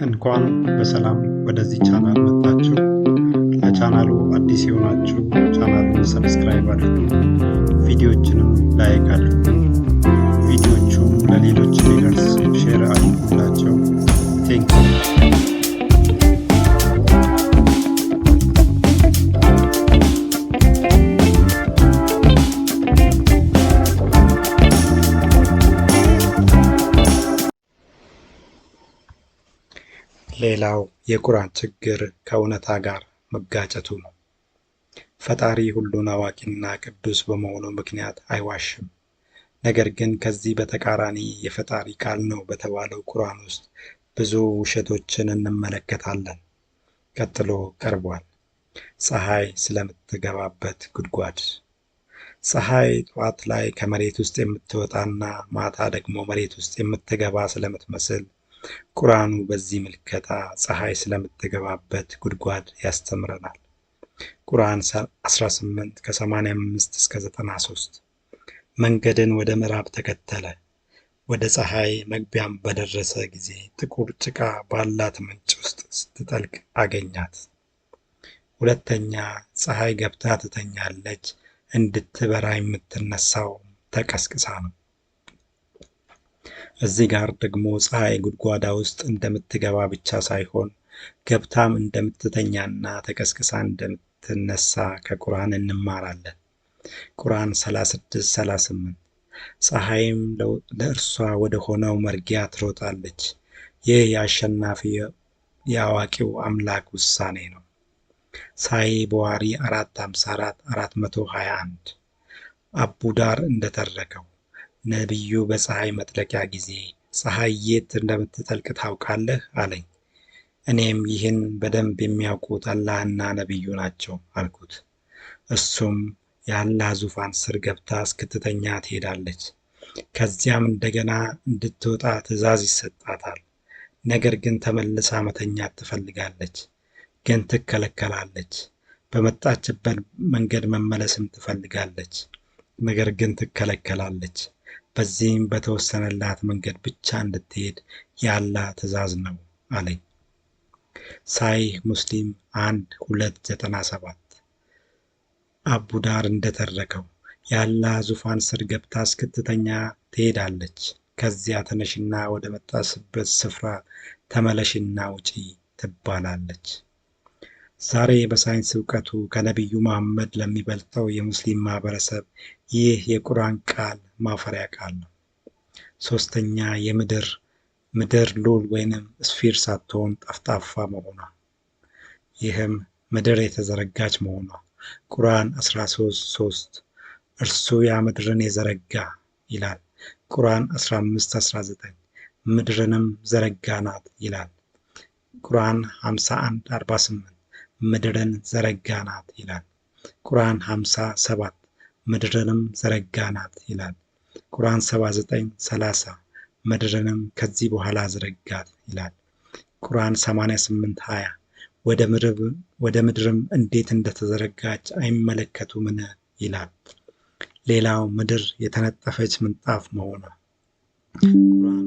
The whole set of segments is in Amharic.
እንኳን በሰላም ወደዚህ ቻናል መጣችሁ። ለቻናሉ አዲስ የሆናችሁ ቻናሉን ሰብስክራይብ አድርጉ፣ ቪዲዮዎችንም ላይክ አድርጉ። ቪዲዮቹም ለሌሎች እንዲደርስ ሼር አድርጉላቸው። ቴንኪው። ሌላው የቁርአን ችግር ከእውነታ ጋር መጋጨቱ ነው። ፈጣሪ ሁሉን አዋቂና ቅዱስ በመሆኑ ምክንያት አይዋሽም። ነገር ግን ከዚህ በተቃራኒ የፈጣሪ ቃል ነው በተባለው ቁርአን ውስጥ ብዙ ውሸቶችን እንመለከታለን። ቀጥሎ ቀርቧል። ፀሐይ ስለምትገባበት ጉድጓድ። ፀሐይ ጠዋት ላይ ከመሬት ውስጥ የምትወጣና ማታ ደግሞ መሬት ውስጥ የምትገባ ስለምትመስል ቁርአኑ በዚህ ምልከታ ፀሐይ ስለምትገባበት ጉድጓድ ያስተምረናል። ቁርአን 18 ከ85 እስከ 93 መንገድን ወደ ምዕራብ ተከተለ፣ ወደ ፀሐይ መግቢያም በደረሰ ጊዜ ጥቁር ጭቃ ባላት ምንጭ ውስጥ ስትጠልቅ አገኛት። ሁለተኛ ፀሐይ ገብታ ትተኛለች፣ እንድትበራ የምትነሳው ተቀስቅሳ ነው። እዚህ ጋር ደግሞ ፀሐይ ጉድጓዳ ውስጥ እንደምትገባ ብቻ ሳይሆን ገብታም እንደምትተኛና ተቀስቅሳ እንደምትነሳ ከቁርአን እንማራለን። ቁርአን 36:38 ፀሐይም ለእርሷ ወደ ሆነው መርጊያ ትሮጣለች። ይህ የአሸናፊ የአዋቂው አምላክ ውሳኔ ነው። ሳይ ቡኻሪ 454 421 አቡዳር እንደተረከው ነቢዩ በፀሐይ መጥለቂያ ጊዜ ፀሐይ የት እንደምትጠልቅ ታውቃለህ አለኝ። እኔም ይህን በደንብ የሚያውቁት አላህና ነቢዩ ናቸው አልኩት። እሱም የአላህ ዙፋን ስር ገብታ እስክትተኛ ትሄዳለች። ከዚያም እንደገና እንድትወጣ ትዕዛዝ ይሰጣታል። ነገር ግን ተመልሳ መተኛት ትፈልጋለች፣ ግን ትከለከላለች። በመጣችበት መንገድ መመለስም ትፈልጋለች፣ ነገር ግን ትከለከላለች። በዚህም በተወሰነላት መንገድ ብቻ እንድትሄድ የአላህ ትዕዛዝ ነው አለኝ። ሳሂህ ሙስሊም 1297 አቡዳር እንደተረከው የአላህ ዙፋን ስር ገብታ እስክትተኛ ትሄዳለች። ከዚያ ተነሽና ወደ መጣስበት ስፍራ ተመለሽና ውጪ ትባላለች። ዛሬ በሳይንስ እውቀቱ ከነቢዩ መሐመድ ለሚበልጠው የሙስሊም ማህበረሰብ ይህ የቁርአን ቃል ማፈሪያ ቃል ነው። ሶስተኛ ምድር ሉል ወይንም ስፊር ሳትሆን ጠፍጣፋ መሆኗ፣ ይህም ምድር የተዘረጋች መሆኗ። ቁርአን 13:3 እርሱ ያ ምድርን የዘረጋ ይላል። ቁርአን 15:19 ምድርንም ዘረጋናት ይላል። ቁርአን 51:48 ምድርን ዘረጋናት ይላል። ቁርአን 57 ምድርንም ዘረጋናት ይላል። ቁርአን 79:30 ምድርንም ከዚህ በኋላ ዘረጋት ይላል። ቁርአን 88:20 ወደ ምድርም እንዴት እንደተዘረጋች አይመለከቱምን ይላል። ሌላው ምድር የተነጠፈች ምንጣፍ መሆኗ። ቁርአን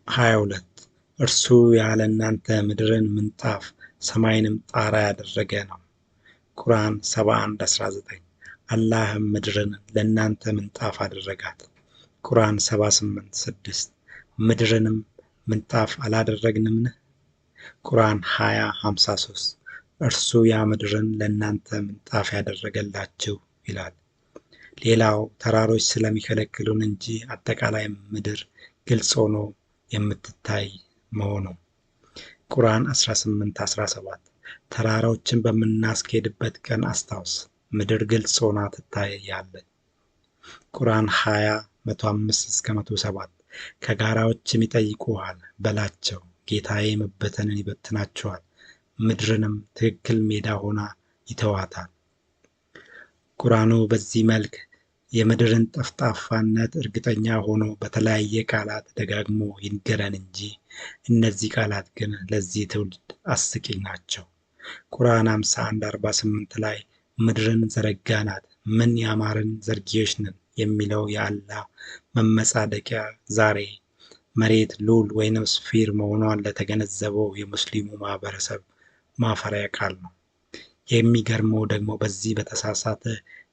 2:22 እርሱ ያለ እናንተ ምድርን ምንጣፍ ሰማይንም ጣራ ያደረገ ነው። ቁርአን 71:19 አላህም ምድርን ለእናንተ ምንጣፍ አደረጋት። ቁርአን 78:6 ምድርንም ምንጣፍ አላደረግንምን? ቁርአን 20:53 እርሱ ያ ምድርን ለእናንተ ምንጣፍ ያደረገላችሁ ይላል። ሌላው ተራሮች ስለሚከለክሉን እንጂ አጠቃላይ ምድር ግልጽ ሆኖ የምትታይ መሆኑ። ቁርአን 18:17 ተራራዎችን በምናስኬድበት ቀን አስታውስ፣ ምድር ግልጽ ሆና ትታያለች። ቁርአን 20:105-107 ከጋራዎችም ይጠይቁሃል በላቸው፣ ጌታዬ መበተንን ይበትናቸዋል፣ ምድርንም ትክክል ሜዳ ሆና ይተዋታል። ቁርአኑ በዚህ መልክ የምድርን ጠፍጣፋነት እርግጠኛ ሆኖ በተለያየ ቃላት ደጋግሞ ይንገረን እንጂ እነዚህ ቃላት ግን ለዚህ ትውልድ አስቂኝ ናቸው። ቁርአን 51:48 ላይ ምድርን ዘረጋናት፣ ምን ያማርን ዘርጊዎች ነን የሚለው የአላህ መመጻደቂያ ዛሬ መሬት ሉል ወይንም ስፊር መሆኗን ለተገነዘበው የሙስሊሙ ማህበረሰብ ማፈሪያ ቃል ነው። የሚገርመው ደግሞ በዚህ በተሳሳተ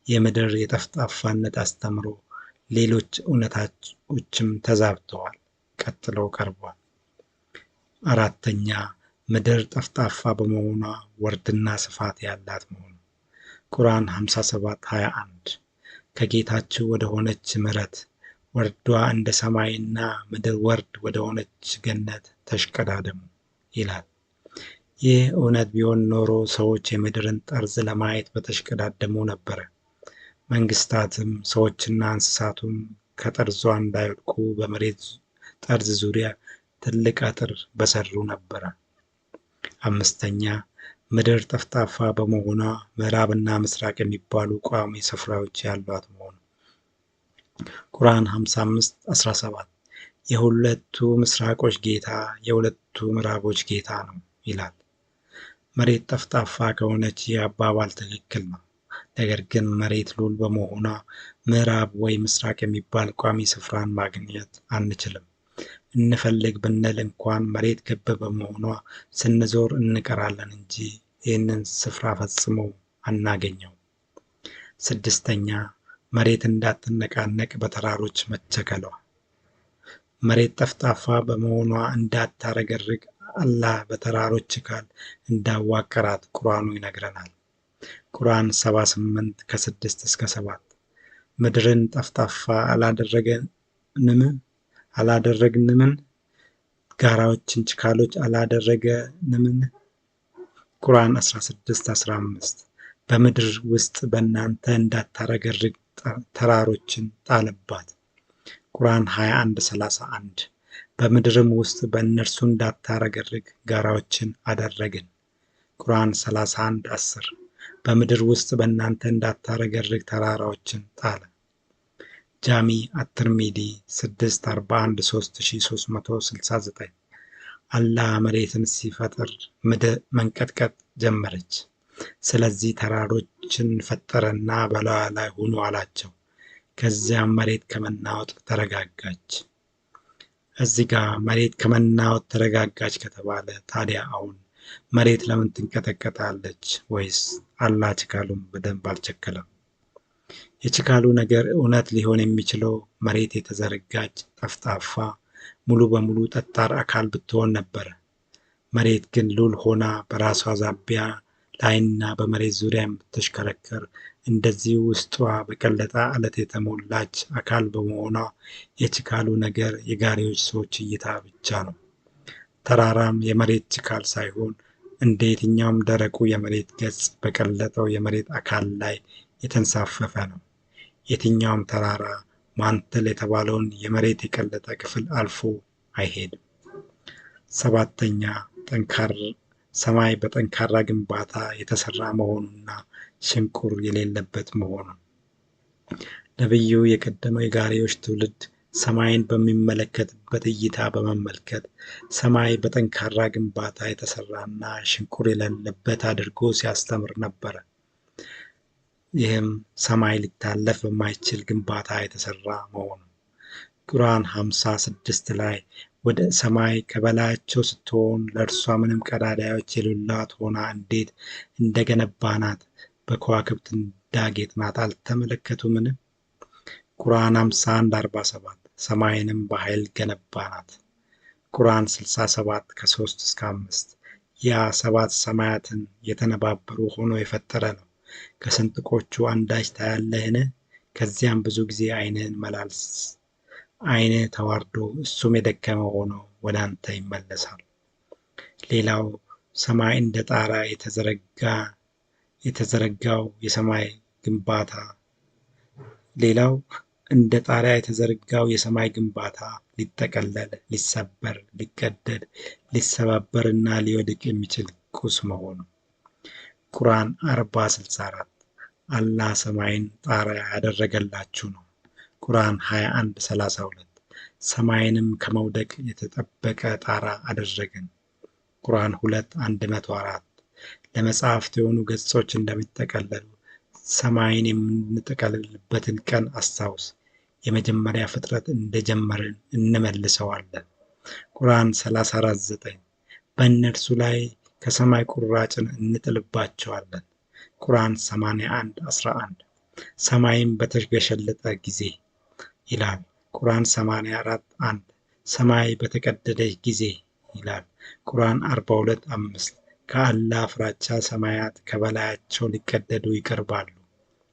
የምድር የጠፍጣፋነት አስተምሮ ሌሎች እውነታዎችም ተዛብተዋል ቀጥለው ቀርቧል። አራተኛ ምድር ጠፍጣፋ በመሆኗ ወርድና ስፋት ያላት መሆኑ። ቁርአን 57:21 ከጌታችሁ ወደ ሆነች ምሕረት ወርዷ እንደ ሰማይና ምድር ወርድ ወደ ሆነች ገነት ተሽቀዳደሙ ይላል። ይህ እውነት ቢሆን ኖሮ ሰዎች የምድርን ጠርዝ ለማየት በተሽቀዳደሙ ነበረ። መንግስታትም ሰዎችና እንስሳቱም ከጠርዟ እንዳይወድቁ በመሬት ጠርዝ ዙሪያ ትልቅ አጥር በሰሩ ነበረ። አምስተኛ ምድር ጠፍጣፋ በመሆኗ ምዕራብና ምስራቅ የሚባሉ ቋሚ ስፍራዎች ያሏት መሆኑ። ቁርአን 55:17 የሁለቱ ምስራቆች ጌታ የሁለቱ ምዕራቦች ጌታ ነው ይላል። መሬት ጠፍጣፋ ከሆነች ይህ አባባል ትክክል ነው። ነገር ግን መሬት ሉል በመሆኗ ምዕራብ ወይ ምስራቅ የሚባል ቋሚ ስፍራን ማግኘት አንችልም። እንፈልግ ብንል እንኳን መሬት ክብ በመሆኗ ስንዞር እንቀራለን እንጂ ይህንን ስፍራ ፈጽሞ አናገኘው። ስድስተኛ መሬት እንዳትነቃነቅ በተራሮች መቸከሏ። መሬት ጠፍጣፋ በመሆኗ እንዳታረገርግ አላህ በተራሮች ችካል እንዳዋቀራት ቁርአኑ ይነግረናል። ቁርአን 78:6-7 ምድርን ጠፍጣፋ አላደረግንምን? ጋራዎችን ችካሎች አላደረገንምን? ቁርአን 16:15 በምድር ውስጥ በእናንተ እንዳታረገርግ ተራሮችን ጣለባት። ቁርአን 21:31 በምድርም ውስጥ በእነርሱ እንዳታረገርግ ጋራዎችን አደረግን። ቁርአን 31:10 በምድር ውስጥ በእናንተ እንዳታረገርግ ተራራዎችን ጣለ። ጃሚ አትርሚዲ 641-3369 አላህ መሬትን ሲፈጥር ምድር መንቀጥቀጥ ጀመረች። ስለዚህ ተራሮችን ፈጠረና በላዩ ላይ ሁኑ አላቸው። ከዚያም መሬት ከመናወጥ ተረጋጋች። እዚህ ጋር መሬት ከመናወጥ ተረጋጋች ከተባለ ታዲያ አሁን መሬት ለምን ትንቀጠቀጣለች? ወይስ አላህ ችካሉን በደንብ አልቸከለም? የችካሉ ነገር እውነት ሊሆን የሚችለው መሬት የተዘረጋች ጠፍጣፋ ሙሉ በሙሉ ጠጣር አካል ብትሆን ነበረ። መሬት ግን ሉል ሆና በራሷ ዛቢያ ላይና በመሬት ዙሪያ የምትሽከረከር እንደዚህ ውስጧ በቀለጠ አለት የተሞላች አካል በመሆኗ የችካሉ ነገር የጋሪዎች ሰዎች እይታ ብቻ ነው። ተራራም የመሬት ችካል ሳይሆን እንደ የትኛውም ደረቁ የመሬት ገጽ በቀለጠው የመሬት አካል ላይ የተንሳፈፈ ነው። የትኛውም ተራራ ማንትል የተባለውን የመሬት የቀለጠ ክፍል አልፎ አይሄድም። ሰባተኛ ሰማይ በጠንካራ ግንባታ የተሰራ መሆኑና ሽንቁር የሌለበት መሆኑ። ነቢዩ የቀደመው የጋሪዎች ትውልድ ሰማይን በሚመለከትበት እይታ በመመልከት ሰማይ በጠንካራ ግንባታ የተሰራና ሽንቁር የሌለበት አድርጎ ሲያስተምር ነበረ። ይህም ሰማይ ሊታለፍ በማይችል ግንባታ የተሰራ መሆኑ። ቁርአን 56 ላይ ወደ ሰማይ ከበላያቸው ስትሆን ለእርሷ ምንም ቀዳዳዎች የሌሏት ሆና እንዴት እንደገነባናት በከዋክብት እንዳጌጥናት አልተመለከቱምን? ቁርአን 51:47 ሰማይንም በኃይል ገነባናት። ቁርአን 67:3-5 ያ 7 ሰማያትን የተነባበሩ ሆኖ የፈጠረ ነው። ከስንጥቆቹ አንዳች ታያለህን? ከዚያም ብዙ ጊዜ ዓይንህን መላልስ። ዓይንህ ተዋርዶ እሱም የደከመ ሆኖ ወደ አንተ ይመለሳል። ሌላው ሰማይ እንደ ጣራ የተዘረጋው የሰማይ ግንባታ ሊጠቀለል፣ ሊሰበር፣ ሊቀደድ፣ ሊሰባበርና ሊወድቅ የሚችል ቁስ መሆኑ። ቁርአን 40:64 አላህ ሰማይን ጣራ ያደረገላችሁ ነው። ቁርአን 21:32 ሰማይንም ከመውደቅ የተጠበቀ ጣራ አደረግን። ቁርአን 2:104 ለመጽሐፍት የሆኑ ገጾች እንደሚጠቀለሉ ሰማይን የምንጠቀልልበትን ቀን አስታውስ። የመጀመሪያ ፍጥረት እንደጀመርን እንመልሰዋለን። ቁርአን 34:9 በእነርሱ ላይ ከሰማይ ቁራጭን እንጥልባቸዋለን። ቁርአን 81:11 ሰማይም በተገሸለጠ ጊዜ ይላል። ቁርአን 84:1 ሰማይ በተቀደደች ጊዜ ይላል። ቁርአን 42:5 ከአላህ ፍራቻ ሰማያት ከበላያቸው ሊቀደዱ ይቀርባሉ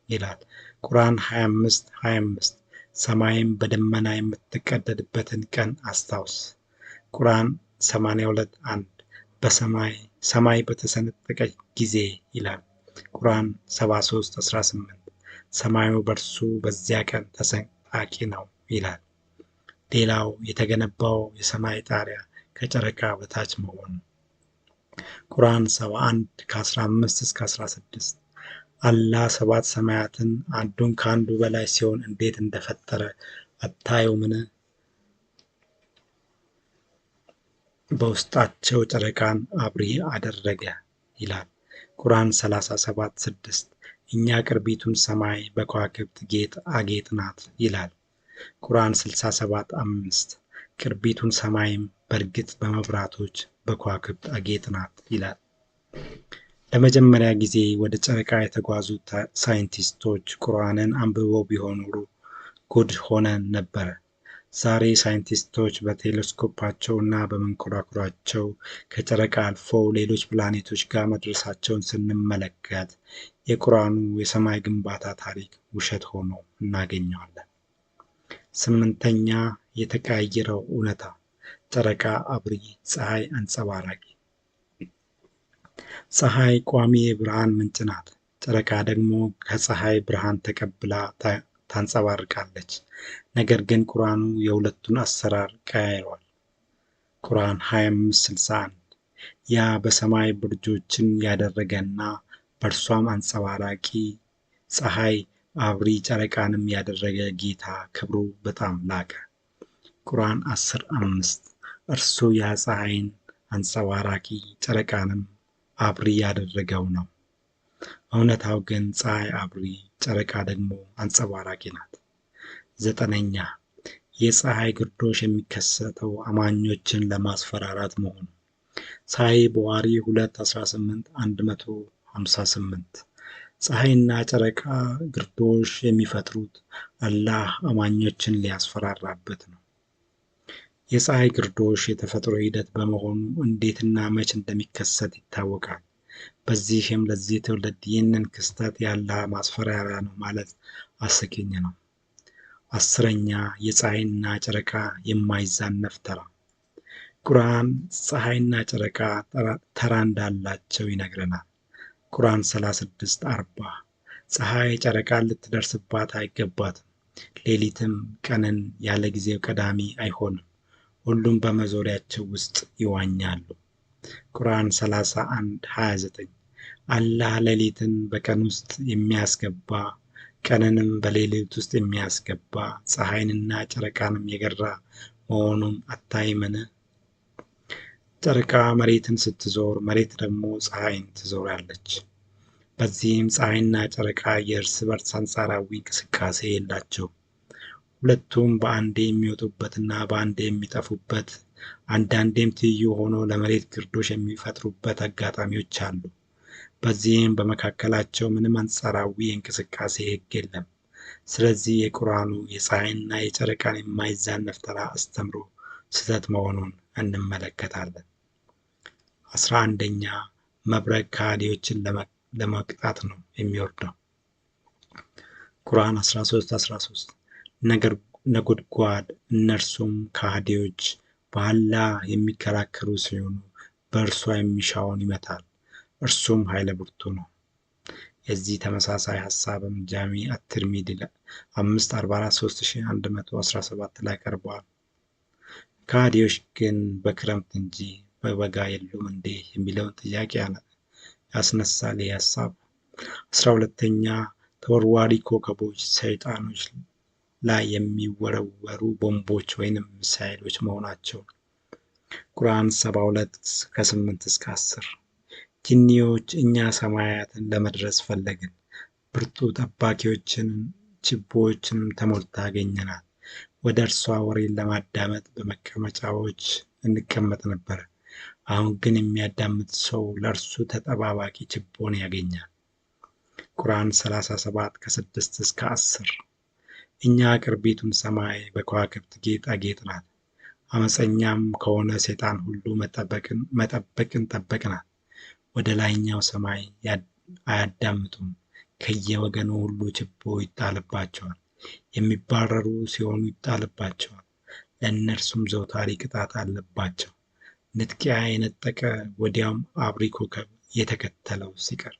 ይላል። ቁርአን 25:25 ሰማይም በደመና የምትቀደድበትን ቀን አስታውስ። ቁርአን 82:1 ሰማይ በተሰነጠቀች ጊዜ ይላል። ቁርአን 73:18 ሰማዩ በእርሱ በዚያ ቀን ተሰንጣቂ ነው ይላል። ሌላው የተገነባው የሰማይ ጣሪያ ከጨረቃ በታች መሆኑ። ቁርአን 71 ከ15 እስከ 16 አላህ 7 ሰማያትን አንዱን ከአንዱ በላይ ሲሆን እንዴት እንደፈጠረ አታዩምን? በውስጣቸው ጨረቃን አብሪ አደረገ ይላል። ቁርአን 37:6 እኛ ቅርቢቱን ሰማይ በከዋክብት ጌጥ አጌጥናት ይላል። ቁርአን 67:5 ቅርቢቱን ሰማይም በእርግጥ በመብራቶች በከዋክብት አጌጥናት ይላል። ለመጀመሪያ ጊዜ ወደ ጨረቃ የተጓዙ ሳይንቲስቶች ቁርአንን አንብበው ቢሆን ኖሮ ጉድ ሆነን ነበረ። ዛሬ ሳይንቲስቶች በቴሌስኮፓቸው እና በመንኮራኩራቸው ከጨረቃ አልፈው ሌሎች ፕላኔቶች ጋር መድረሳቸውን ስንመለከት የቁርአኑ የሰማይ ግንባታ ታሪክ ውሸት ሆኖ እናገኘዋለን። 8ኛ የተቀያየረው እውነታ ጨረቃ አብሪ፣ ፀሐይ አንጸባራቂ። ፀሐይ ቋሚ የብርሃን ምንጭ ናት። ጨረቃ ደግሞ ከፀሐይ ብርሃን ተቀብላ ታንጸባርቃለች። ነገር ግን ቁርአኑ የሁለቱን አሰራር ቀያይሯል። ቁርአን 25:61 ያ በሰማይ ብርጆችን ያደረገና በእርሷም አንጸባራቂ ፀሐይ አብሪ ጨረቃንም ያደረገ ጌታ ክብሩ በጣም ላቀ። ቁርአን 10:5 እርሱ ያ ፀሐይን አንጸባራቂ ጨረቃንም አብሪ ያደረገው ነው። እውነታው ግን ፀሐይ አብሪ፣ ጨረቃ ደግሞ አንጸባራቂ ናት። 9ኛ የፀሐይ ግርዶሽ የሚከሰተው አማኞችን ለማስፈራራት መሆኑ። ፀሐይ በዋሪ 2:18-158 ፀሐይና ጨረቃ ግርዶሽ የሚፈጥሩት አላህ አማኞችን ሊያስፈራራበት ነው። የፀሐይ ግርዶሽ የተፈጥሮ ሂደት በመሆኑ እንዴትና መች እንደሚከሰት ይታወቃል። በዚህም ለዚህ ትውልድ ይህንን ክስተት የአላህ ማስፈራሪያ ነው ማለት አስቂኝ ነው። 10ኛ የፀሐይና ጨረቃ የማይዛነፍ ተራ። ቁርአን ፀሐይና ጨረቃ ተራ እንዳላቸው ይነግረናል። ቁርአን 36:40 ፀሐይ ጨረቃን ልትደርስባት አይገባትም፣ ሌሊትም ቀንን ያለ ጊዜው ቀዳሚ አይሆንም፣ ሁሉም በመዞሪያቸው ውስጥ ይዋኛሉ። ቁርአን 31:29 አላህ ሌሊትን በቀን ውስጥ የሚያስገባ ቀንንም በሌሊት ውስጥ የሚያስገባ ፀሐይንና ጨረቃንም የገራ መሆኑን አታይምን? ጨረቃ መሬትን ስትዞር መሬት ደግሞ ፀሐይን ትዞራለች። በዚህም ፀሐይና ጨረቃ የእርስ በርስ አንጻራዊ እንቅስቃሴ የላቸውም። ሁለቱም በአንዴ የሚወጡበትና በአንዴ የሚጠፉበት፣ አንዳንዴም ትይዩ ሆኖ ለመሬት ግርዶሽ የሚፈጥሩበት አጋጣሚዎች አሉ። በዚህም በመካከላቸው ምንም አንጻራዊ የእንቅስቃሴ ሕግ የለም። ስለዚህ የቁርአኑ የፀሐይና የጨረቃን የማይዛነፍ ተራ አስተምሮ ስህተት መሆኑን እንመለከታለን። 11ኛ መብረቅ ከሃዲዎችን ለመቅጣት ነው የሚወርደው። ቁርአን 13:13 ነጎድጓድ እነርሱም ከሃዲዎች በአላህ የሚከራከሩ ሲሆኑ በእርሷ የሚሻውን ይመታል፣ እርሱም ኃይለ ብርቱ ነው። የዚህ ተመሳሳይ ሐሳብም ጃሚ አትርሚዲ 5443117 ላይ ቀርቧል። ከሃዲዎች ግን በክረምት እንጂ በበጋ የሉም እንዴ የሚለውን ጥያቄ ያስነሳል። ይህ ሐሳብ 12ኛ ተወርዋሪ ኮከቦች ሰይጣኖች ላይ የሚወረወሩ ቦምቦች ወይንም ሚሳኤሎች መሆናቸው። ቁርአን 72:8-10 ጂኒዎች እኛ ሰማያትን ለመድረስ ፈለግን፣ ብርቱ ጠባቂዎችን ችቦዎችንም ተሞልታ አገኘናት። ወደ እርሷ ወሬን ለማዳመጥ በመቀመጫዎች እንቀመጥ ነበረ። አሁን ግን የሚያዳምጥ ሰው ለእርሱ ተጠባባቂ ችቦን ያገኛል። ቁርአን 37 ከ6 እስከ 10 እኛ ቅርቢቱን ሰማይ በከዋክብት ጌጣጌጥ ናት። አመፀኛም ከሆነ ሰይጣን ሁሉ መጠበቅን ጠበቅናት። ወደ ላይኛው ሰማይ አያዳምጡም። ከየወገኑ ሁሉ ችቦ ይጣልባቸዋል። የሚባረሩ ሲሆኑ ይጣልባቸዋል። ለእነርሱም ዘውታሪ ቅጣት አለባቸው። ንጥቂያ የነጠቀ ወዲያውም አብሪ ኮከብ የተከተለው ሲቀር።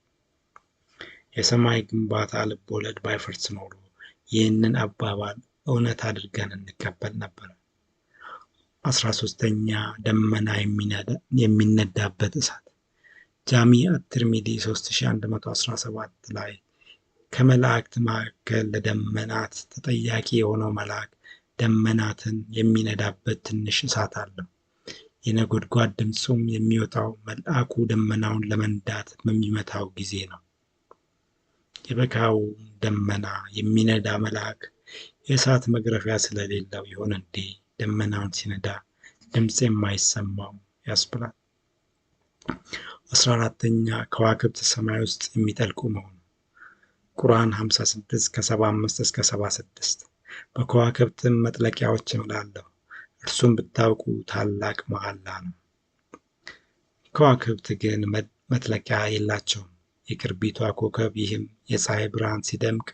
የሰማይ ግንባታ ልቦለድ ባይፈርስ ኖሮ ይህንን አባባል እውነት አድርገን እንቀበል ነበር። 13ኛ ደመና የሚነዳበት እሳት ጃሚ አትርሚዲ 3117 ላይ ከመላእክት መካከል ለደመናት ተጠያቂ የሆነው መልአክ ደመናትን የሚነዳበት ትንሽ እሳት አለው። የነጎድጓድ ድምፁም የሚወጣው መልአኩ ደመናውን ለመንዳት በሚመታው ጊዜ ነው። የበጋው ደመና የሚነዳ መልአክ የእሳት መግረፊያ ስለሌለው ይሆን እንዴ ደመናውን ሲነዳ ድምፅ የማይሰማው ያስብላል። 14ኛ ከዋክብት ሰማይ ውስጥ የሚጠልቁ መሆኑ ቁርአን 56 ከ75 እስከ 76 በከዋክብትም መጥለቂያዎች እምላለሁ፣ እርሱም ብታውቁ ታላቅ መሐላ ነው። ከዋክብት ግን መጥለቂያ የላቸውም። የቅርቢቷ ኮከብ ይህም የፀሐይ ብርሃን ሲደምቅ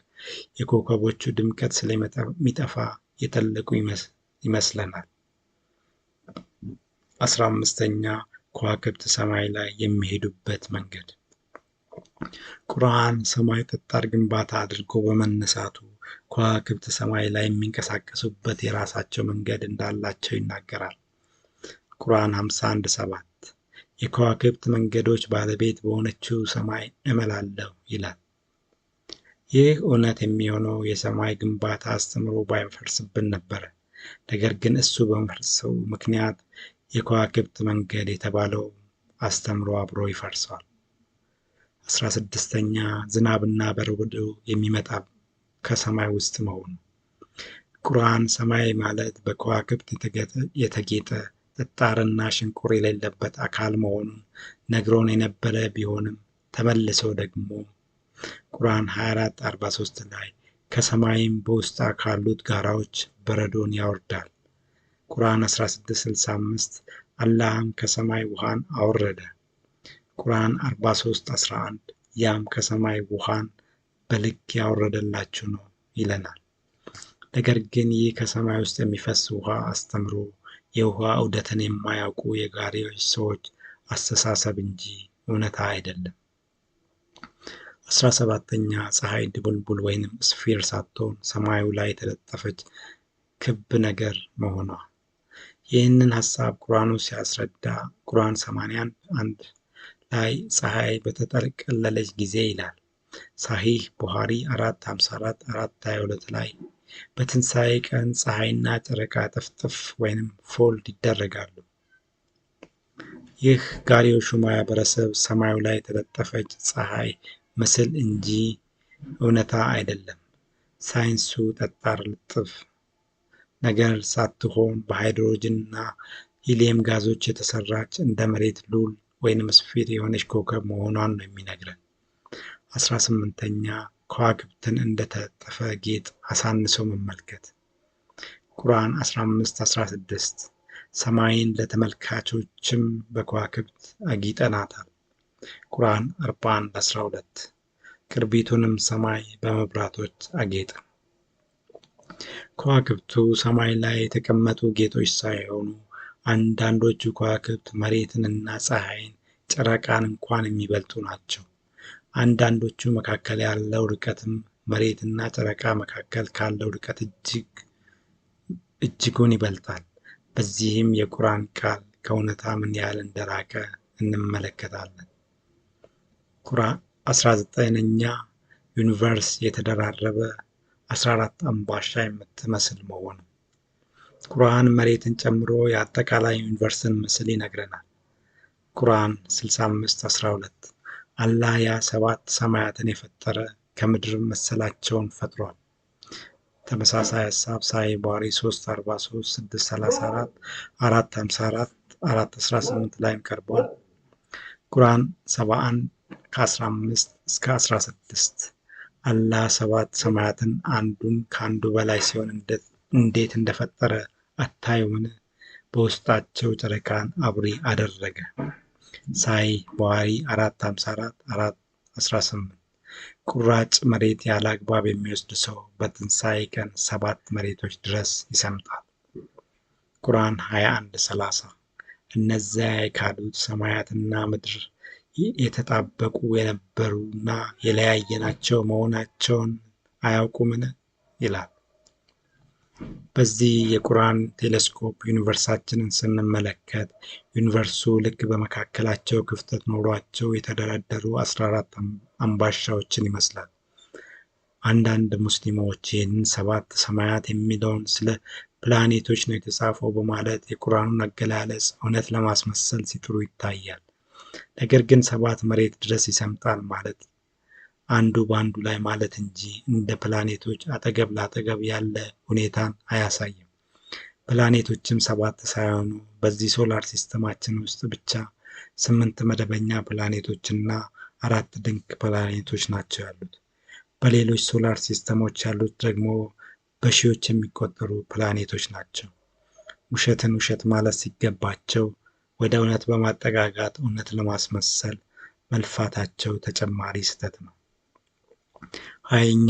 የኮከቦቹ ድምቀት ስለሚጠፋ የጠለቁ ይመስለናል። 15ኛ ከዋክብት ሰማይ ላይ የሚሄዱበት መንገድ ቁርአን ሰማይ ጠጣር ግንባታ አድርጎ በመነሳቱ ከዋክብት ሰማይ ላይ የሚንቀሳቀሱበት የራሳቸው መንገድ እንዳላቸው ይናገራል። ቁርአን 51:7 የከዋክብት መንገዶች ባለቤት በሆነችው ሰማይ እምላለሁ ይላል። ይህ እውነት የሚሆነው የሰማይ ግንባታ አስተምሮ ባይፈርስብን ነበረ። ነገር ግን እሱ በመፍረሱ ምክንያት የከዋክብት መንገድ የተባለው አስተምሮ አብሮ ይፈርሳል። 16ኛ ዝናብና በረዶ የሚመጣ ከሰማይ ውስጥ መሆኑ ቁርአን ሰማይ ማለት በከዋክብት የተጌጠ ጠጣርና ሽንቁር የሌለበት አካል መሆኑን ነግሮን የነበረ ቢሆንም ተመልሶ ደግሞ ቁርአን 24:43 ላይ ከሰማይም በውስጧ ካሉት ጋራዎች በረዶን ያወርዳል። ቁርአን 16:65 አላህም ከሰማይ ውሃን አወረደ። ቁርአን 43:11 ያም ከሰማይ ውሃን በልክ ያወረደላችሁ ነው ይለናል። ነገር ግን ይህ ከሰማይ ውስጥ የሚፈስ ውሃ አስተምሮ የውሃ ዑደትን የማያውቁ የጋሪዎች ሰዎች አስተሳሰብ እንጂ እውነታ አይደለም። 17ኛ ፀሐይ ድቡልቡል ወይንም ስፊር ሳትሆን ሰማዩ ላይ የተለጠፈች ክብ ነገር መሆኗ ይህንን ሐሳብ ቁርአኑ ሲያስረዳ ቁርአን 81 ላይ ፀሐይ በተጠቀለለች ጊዜ ይላል። ሳሂህ ቡኻሪ 454 422 ላይ በትንሣኤ ቀን ፀሐይና ጨረቃ ጥፍጥፍ ወይንም ፎልድ ይደረጋሉ። ይህ ጋሪዎሹ ማህበረሰብ ሰማዩ ላይ የተለጠፈች ፀሐይ ምስል እንጂ እውነታ አይደለም። ሳይንሱ ጠጣር ልጥፍ ነገር ሳትሆን በሃይድሮጅን እና ሂሊየም ጋዞች የተሰራች እንደ መሬት ሉል ወይንም ስፊር የሆነች ኮከብ መሆኗን ነው የሚነግረን። 18ኛ ከዋክብትን እንደተለጠፈ ጌጥ አሳንሶ መመልከት ቁርአን 15:16 ሰማይን ለተመልካቾችም በከዋክብት አጊጠናታል። ቁርአን 41:12 ቅርቢቱንም ሰማይ በመብራቶች አጌጠ። ከዋክብቱ ሰማይ ላይ የተቀመጡ ጌጦች ሳይሆኑ አንዳንዶቹ ከዋክብት መሬትንና ፀሐይን፣ ጨረቃን እንኳን የሚበልጡ ናቸው። አንዳንዶቹ መካከል ያለው ርቀትም መሬትና ጨረቃ መካከል ካለው ርቀት እጅጉን ይበልጣል። በዚህም የቁርአን ቃል ከእውነታ ምን ያህል እንደራቀ እንመለከታለን። ቁርአን 19ኛ ዩኒቨርስ የተደራረበ 14 አምባሻ የምትመስል መሆኑ ቁርአን መሬትን ጨምሮ የአጠቃላይ ዩኒቨርስን ምስል ይነግረናል። ቁርአን 65:12 አላህ ያ 7 ሰማያትን የፈጠረ ከምድር መሰላቸውን ፈጥሯል። ተመሳሳይ ሐሳብ ሳሂህ ቡኻሪ 3:43 6:34 4:54 4:18 ላይም ቀርቧል። ቁርአን 71 ከ15 እስከ 16 አላህ ሰባት ሰማያትን አንዱን ከአንዱ በላይ ሲሆን እንዴት እንደፈጠረ አታዩምን? በውስጣቸው ጨረቃን አብሪ አደረገ። ሳሂህ ቡኻሪ 4:54 4:18 ቁራጭ መሬት ያለ አግባብ የሚወስድ ሰው በትንሣኤ ቀን 7 መሬቶች ድረስ ይሰምጣል። ቁርአን 21:30 እነዚያ የካዱት ሰማያትና ምድር የተጣበቁ የነበሩና የለያየናቸው መሆናቸውን አያውቁምን? ይላል። በዚህ የቁርአን ቴሌስኮፕ ዩኒቨርሳችንን ስንመለከት ዩኒቨርሱ ልክ በመካከላቸው ክፍተት ኖሯቸው የተደረደሩ 14 አምባሻዎችን ይመስላል። አንዳንድ ሙስሊሞች ይህንን 7 ሰማያት የሚለውን ስለ ፕላኔቶች ነው የተጻፈው በማለት የቁርአኑን አገላለጽ እውነት ለማስመሰል ሲጥሩ ይታያል። ነገር ግን 7 መሬት ድረስ ይሰምጣል ማለት አንዱ በአንዱ ላይ ማለት እንጂ እንደ ፕላኔቶች አጠገብ ለአጠገብ ያለ ሁኔታን አያሳይም። ፕላኔቶችም 7 ሳይሆኑ በዚህ ሶላር ሲስተማችን ውስጥ ብቻ 8 መደበኛ ፕላኔቶችና 4 ድንቅ ፕላኔቶች ናቸው ያሉት። በሌሎች ሶላር ሲስተሞች ያሉት ደግሞ በሺዎች የሚቆጠሩ ፕላኔቶች ናቸው። ውሸትን ውሸት ማለት ሲገባቸው ወደ እውነት በማጠጋጋት እውነት ለማስመሰል መልፋታቸው ተጨማሪ ስህተት ነው። ሀያኛ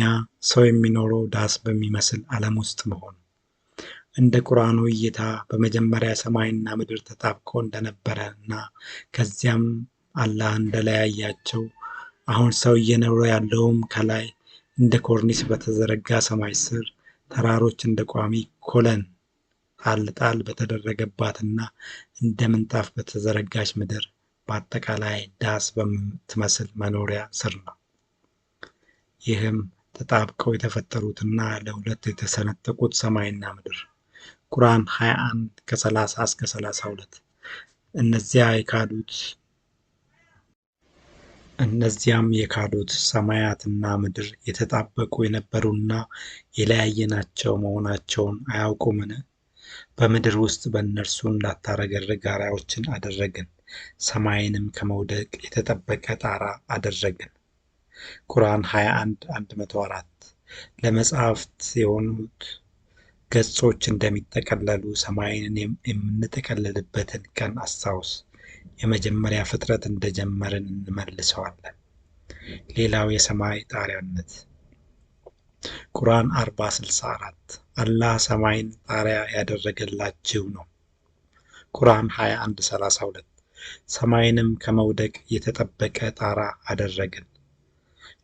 ሰው የሚኖረው ዳስ በሚመስል ዓለም ውስጥ መሆኑ። እንደ ቁርአኑ እይታ በመጀመሪያ ሰማይና ምድር ተጣብቀው እንደነበረ እና ከዚያም አላህ እንደለያያቸው፣ አሁን ሰው እየኖረ ያለውም ከላይ እንደ ኮርኒስ በተዘረጋ ሰማይ ስር፣ ተራሮች እንደ ቋሚ ኮለን ጣል ጣል በተደረገባትና እንደ ምንጣፍ በተዘረጋች ምድር፣ በአጠቃላይ ዳስ በምትመስል መኖሪያ ስር ነው። ይህም ተጣብቀው የተፈጠሩትና ለሁለት የተሰነጠቁት ሰማይና ምድር። ቁርአን 21 ከ30 እስከ 32 እነዚያም የካዱት ሰማያትና ምድር የተጣበቁ የነበሩና የለያየናቸው መሆናቸውን አያውቁምን? በምድር ውስጥ በእነርሱ እንዳታረገርግ አራዮችን አደረግን፣ ሰማይንም ከመውደቅ የተጠበቀ ጣራ አደረግን። ቁርአን 21 104 ለመጻሕፍት የሆኑት ገጾች እንደሚጠቀለሉ ሰማይን የምንጠቀልልበትን ቀን አስታውስ። የመጀመሪያ ፍጥረት እንደጀመርን እንመልሰዋለን። ሌላው የሰማይ ጣሪያነት። ቁርአን 40:64 አላህ ሰማይን ጣሪያ ያደረገላችሁ ነው። ቁርአን 21:32 ሰማይንም ከመውደቅ የተጠበቀ ጣራ አደረግን።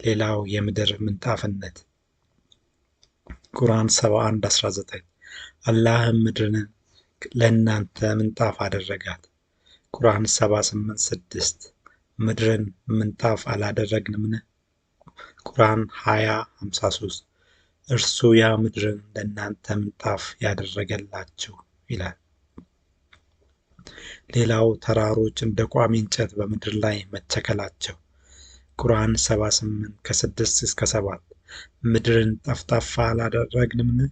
ሌላው የምድር ምንጣፍነት። ቁርአን 71:19 አላህም ምድርን ለእናንተ ምንጣፍ አደረጋት። ቁርአን 78:6 ምድርን ምንጣፍ አላደረግንምን? ቁርአን 20:53 እርሱ ያ ምድርን ለእናንተ ምንጣፍ ያደረገላችሁ ይላል። ሌላው ተራሮች እንደ ቋሚ እንጨት በምድር ላይ መቸከላቸው። ቁርአን 78 ከ6 እስከ 7 ምድርን ጠፍጣፋ አላደረግንምን?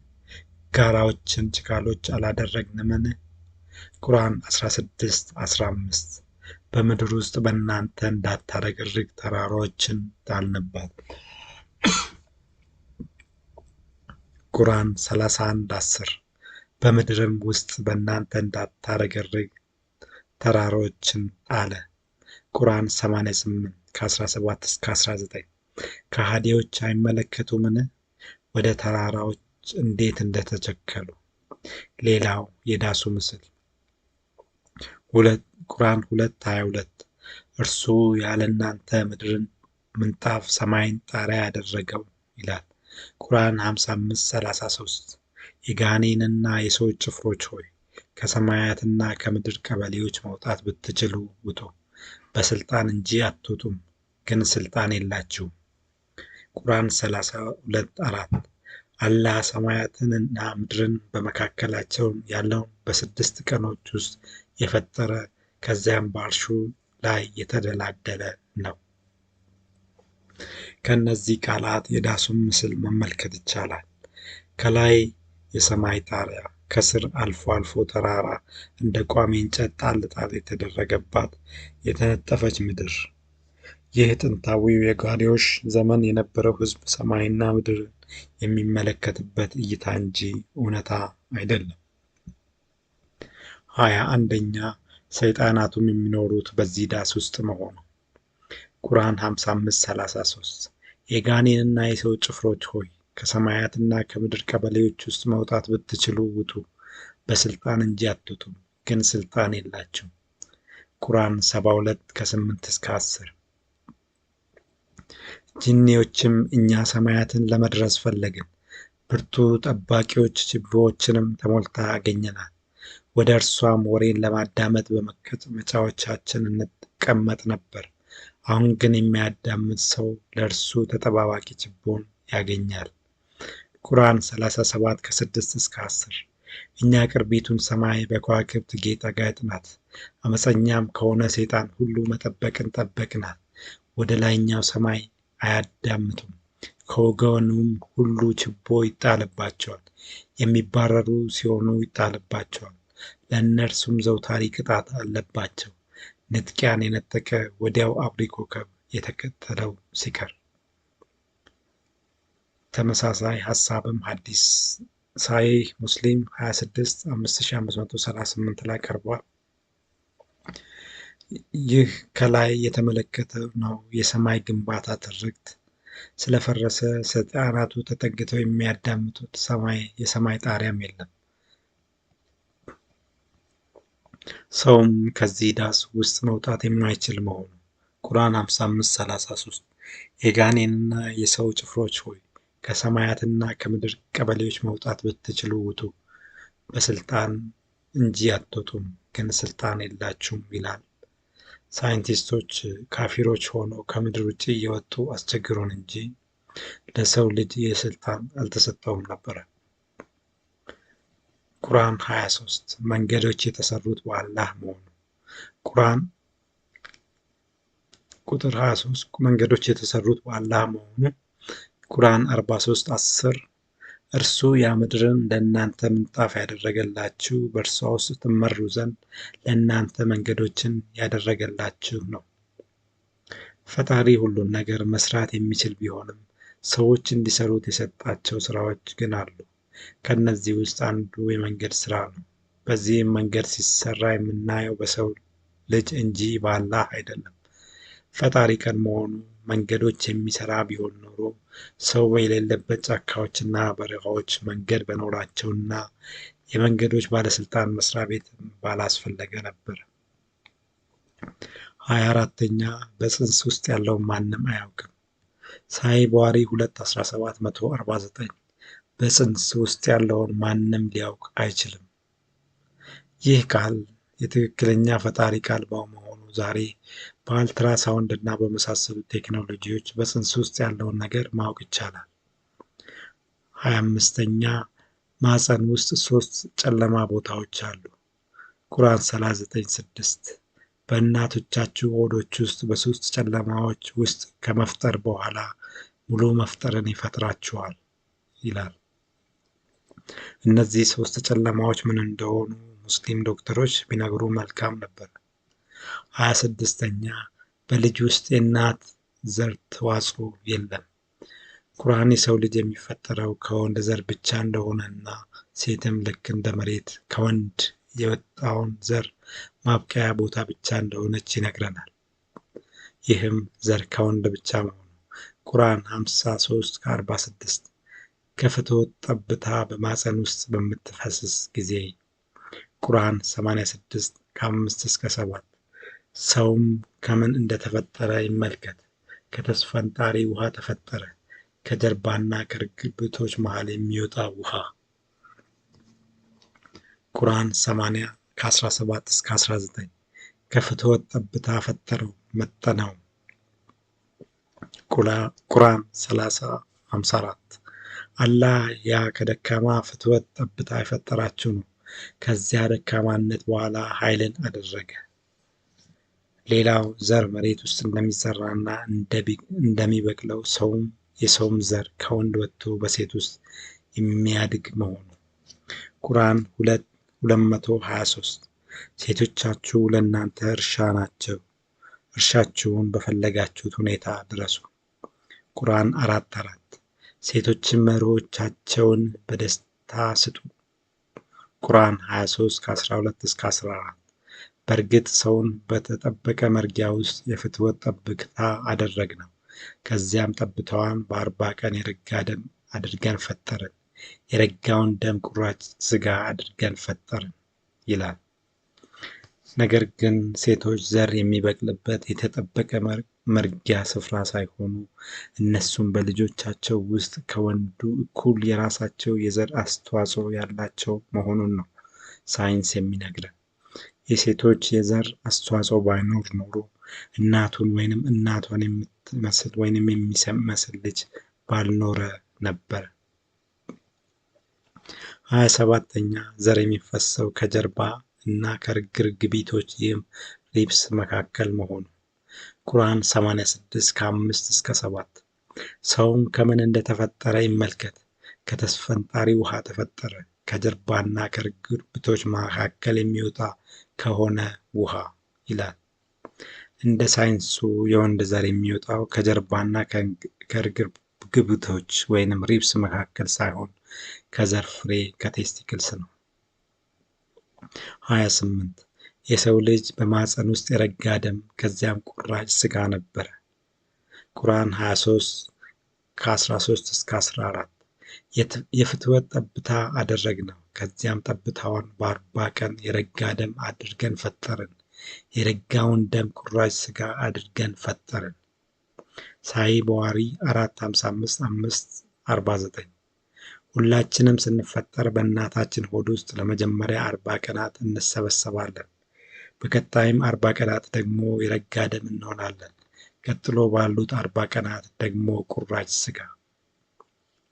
ጋራዎችን ችካሎች አላደረግንምን? ቁርአን 16:15 በምድር ውስጥ በእናንተ እንዳታረገርግ ተራራዎችን ጣልንባት። ቁርአን 31:10 በምድርም ውስጥ በእናንተ እንዳታረገርግ ተራራዎችን ጣለ። ቁርአን 88 ከ17 እስከ 19 ከሃዲዎች አይመለከቱምን? ወደ ተራራዎች እንዴት እንደተቸከሉ። ሌላው የዳሱ ምስል። ቁርአን 2:22 እርሱ ያለ እናንተ ምድርን ምንጣፍ ሰማይን ጣሪያ ያደረገው ይላል። ቁርአን 55:33 የጋኔንና የሰዎች ጭፍሮች ሆይ ከሰማያትና ከምድር ቀበሌዎች መውጣት ብትችሉ ውጡ፣ በስልጣን እንጂ አትወጡም፣ ግን ስልጣን የላችሁም። ቁርአን 32:4 አላህ ሰማያትንና ምድርን በመካከላቸው ያለውን በ6 ቀኖች ውስጥ የፈጠረ ከዚያም በአርሹ ላይ የተደላደለ ነው። ከእነዚህ ቃላት የዳሱን ምስል መመልከት ይቻላል። ከላይ የሰማይ ጣሪያ፣ ከስር አልፎ አልፎ ተራራ እንደ ቋሚ እንጨት ጣል ጣል የተደረገባት የተነጠፈች ምድር። ይህ ጥንታዊው የጋሪዮሽ ዘመን የነበረው ሕዝብ ሰማይና ምድርን የሚመለከትበት እይታ እንጂ እውነታ አይደለም። 21ኛ ሰይጣናቱም የሚኖሩት በዚህ ዳስ ውስጥ መሆኑ። ቁርአን 55:33 የጋኔንና የሰው ጭፍሮች ሆይ ከሰማያትና ከምድር ቀበሌዎች ውስጥ መውጣት ብትችሉ ውጡ፣ በስልጣን እንጂ አትውጡም፣ ግን ስልጣን የላችሁም። ቁርአን 72:8-10 ጂኒዎችም እኛ ሰማያትን ለመድረስ ፈለግን፣ ብርቱ ጠባቂዎች ችቦዎችንም ተሞልታ አገኘናት። ወደ እርሷም ወሬን ለማዳመጥ በመቀመጫዎቻችን እንቀመጥ ነበር። አሁን ግን የሚያዳምጥ ሰው ለእርሱ ተጠባባቂ ችቦን ያገኛል። ቁርአን 37:6-10 እኛ ቅርቢቱን ሰማይ በከዋክብት ጌጣጌጥ ናት። አመፀኛም ከሆነ ሰይጣን ሁሉ መጠበቅን ጠበቅናት። ወደ ላይኛው ሰማይ አያዳምጡም። ከወገኑም ሁሉ ችቦ ይጣልባቸዋል። የሚባረሩ ሲሆኑ ይጣልባቸዋል። ለእነርሱም ዘውታሪ ቅጣት አለባቸው። ንጥቂያን የነጠቀ ወዲያው አብሪ ኮከብ የተከተለው ሲቀር። ተመሳሳይ ሐሳብም ሐዲስ ሳሒህ ሙስሊም 26:5538 ላይ ቀርቧል። ይህ ከላይ የተመለከትነው የሰማይ ግንባታ ትርክት ስለፈረሰ ሰይጣናቱ ተጠግተው የሚያዳምጡት የሰማይ ጣሪያም የለም። ሰውም ከዚህ ዳስ ውስጥ መውጣት የማይችል መሆኑ። ቁርአን 55:33 የጋኔንና የሰው ጭፍሮች ሆይ ከሰማያትና ከምድር ቀበሌዎች መውጣት ብትችሉ ውጡ፣ በስልጣን እንጂ አትወጡም፣ ግን ስልጣን የላችሁም ይላል። ሳይንቲስቶች ካፊሮች ሆነው ከምድር ውጭ እየወጡ አስቸግሩን እንጂ ለሰው ልጅ ይህ ስልጣን አልተሰጠውም ነበረ። ቁርአን 23 መንገዶች የተሰሩት በአላህ መሆኑ። ቁርአን ቁጥር 23 መንገዶች የተሰሩት በአላህ መሆኑ። ቁርአን 43:10 እርሱ ምድርን ለእናንተ ምንጣፍ ያደረገላችሁ በእርሷ ውስጥ ትመሩ ዘንድ ለእናንተ መንገዶችን ያደረገላችሁ ነው። ፈጣሪ ሁሉን ነገር መስራት የሚችል ቢሆንም ሰዎች እንዲሰሩት የሰጣቸው ስራዎች ግን አሉ። ከነዚህ ውስጥ አንዱ የመንገድ ስራ ነው። በዚህም መንገድ ሲሰራ የምናየው በሰው ልጅ እንጂ በአላህ አይደለም። ፈጣሪ ቀድሞውኑ መንገዶች የሚሰራ ቢሆን ኖሮ ሰው የሌለበት ጫካዎችና በረሃዎች መንገድ በኖራቸውና የመንገዶች ባለስልጣን መስሪያ ቤት ባላስፈለገ ነበር። 24ኛ በጽንስ ውስጥ ያለውን ማንም አያውቅም። ሳሒህ ቡኻሪ 2:17-149 በጽንስ ውስጥ ያለውን ማንም ሊያውቅ አይችልም። ይህ ቃል የትክክለኛ ፈጣሪ ቃል በመሆኑ ዛሬ በአልትራሳውንድ እና በመሳሰሉት ቴክኖሎጂዎች በጽንስ ውስጥ ያለውን ነገር ማወቅ ይቻላል። 25ኛ ማህፀን ውስጥ 3 ጨለማ ቦታዎች አሉ። ቁርአን 39:6 በእናቶቻችሁ ሆዶች ውስጥ በ3 ጨለማዎች ውስጥ ከመፍጠር በኋላ ሙሉ መፍጠርን ይፈጥራችኋል ይላል። እነዚህ 3 ጨለማዎች ምን እንደሆኑ ሙስሊም ዶክተሮች ቢነግሩ መልካም ነበር። 26ኛ በልጅ ውስጥ የእናት ዘር ተዋጽኦ የለም። ቁርአን የሰው ልጅ የሚፈጠረው ከወንድ ዘር ብቻ እንደሆነና ሴትም ልክ እንደ መሬት ከወንድ የወጣውን ዘር ማብቀያ ቦታ ብቻ እንደሆነች ይነግረናል። ይህም ዘር ከወንድ ብቻ መሆኑ። ቁርአን 53:46 ከፍትወት ጠብታ በማህፀን ውስጥ በምትፈስስ ጊዜ። ቁርአን 86:5-7 ሰውም ከምን እንደተፈጠረ ይመልከት። ከተስፈንጣሪ ውሃ ተፈጠረ፣ ከጀርባና ከርግብቶች መሃል የሚወጣ ውሃ። ቁርአን 80:17-19 ከፍትወት ጠብታ ፈጠረው፣ መጠነው። ቁርአን 30:54 አላህ ያ ከደካማ ፍትወት ጠብታ የፈጠራችሁ ነው። ከዚያ ደካማነት በኋላ ኃይልን አደረገ። ሌላው ዘር መሬት ውስጥ እንደሚዘራና እንደሚበቅለው የሰውም ዘር ከወንድ ወጥቶ በሴት ውስጥ የሚያድግ መሆኑ። ቁርአን 2:223 ሴቶቻችሁ ለእናንተ እርሻ ናቸው፣ እርሻችሁን በፈለጋችሁት ሁኔታ ድረሱ። ቁርአን 4:4 ሴቶችን መሪዎቻቸውን በደስታ ስጡ። ቁርአን 23:12-14 በእርግጥ ሰውን በተጠበቀ መርጊያ ውስጥ የፍትወት ጠብታ አደረግነው፣ ከዚያም ጠብታዋን በ40 ቀን የረጋ ደም አድርገን ፈጠርን፣ የረጋውን ደም ቁራጭ ሥጋ አድርገን ፈጠርን ይላል። ነገር ግን ሴቶች ዘር የሚበቅልበት የተጠበቀ መርጊያ ስፍራ ሳይሆኑ እነሱም በልጆቻቸው ውስጥ ከወንዱ እኩል የራሳቸው የዘር አስተዋጽኦ ያላቸው መሆኑን ነው ሳይንስ የሚነግረን። የሴቶች የዘር አስተዋጽኦ ባይኖር ኖሮ እናቱን ወይንም እናቷን የምትመስል ወይንም የሚመስል ልጅ ባልኖረ ነበር። 27ኛ ዘር የሚፈሰው ከጀርባ እና ከርግብግቢቶች ይህም ሪብስ መካከል መሆኑ። ቁርአን 86:5-7 ሰውም ከምን እንደተፈጠረ ይመልከት፣ ከተስፈንጣሪ ውሃ ተፈጠረ፣ ከጀርባና ከርግብግቢቶች መካከል የሚወጣ ከሆነ ውሃ ይላል። እንደ ሳይንሱ የወንድ ዘር የሚወጣው ከጀርባና ከርግብግቢቶች ወይንም ሪብስ መካከል ሳይሆን ከዘር ፍሬ ከቴስቲክልስ ነው። 28 የሰው ልጅ በማህፀን ውስጥ የረጋ ደም ከዚያም ቁራጭ ሥጋ ነበረ። ቁርአን 23:13-14 የፍትወት ጠብታ አደረግነው፣ ከዚያም ጠብታዋን በ40 ቀን የረጋ ደም አድርገን ፈጠርን፣ የረጋውን ደም ቁራጭ ሥጋ አድርገን ፈጠርን። ሳሂህ ቡኻሪ 4:55-549 ሁላችንም ስንፈጠር በእናታችን ሆድ ውስጥ ለመጀመሪያ 40 ቀናት እንሰበሰባለን። በቀጣይም 40 ቀናት ደግሞ የረጋ ደም እንሆናለን። ቀጥሎ ባሉት 40 ቀናት ደግሞ ቁራጭ ሥጋ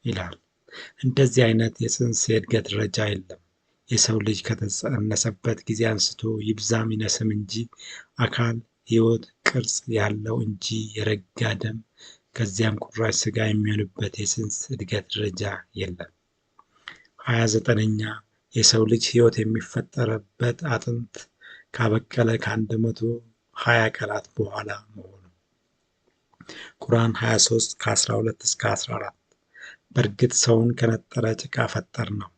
ይላል። እንደዚህ አይነት የፅንስ የእድገት ደረጃ የለም። የሰው ልጅ ከተጸነሰበት ጊዜ አንስቶ ይብዛም ይነስም እንጂ አካል፣ ሕይወት፣ ቅርጽ ያለው እንጂ የረጋ ደም ከዚያም ቁራጭ ሥጋ የሚሆንበት የፅንስ እድገት ደረጃ የለም። 29ኛ የሰው ልጅ ሕይወት የሚፈጠርበት አጥንት ካበቀለ ከ120 ቀናት በኋላ መሆኑ። ቁርአን 23:12-14 በእርግጥ ሰውን ከነጠረ ጭቃ ፈጠርነው፣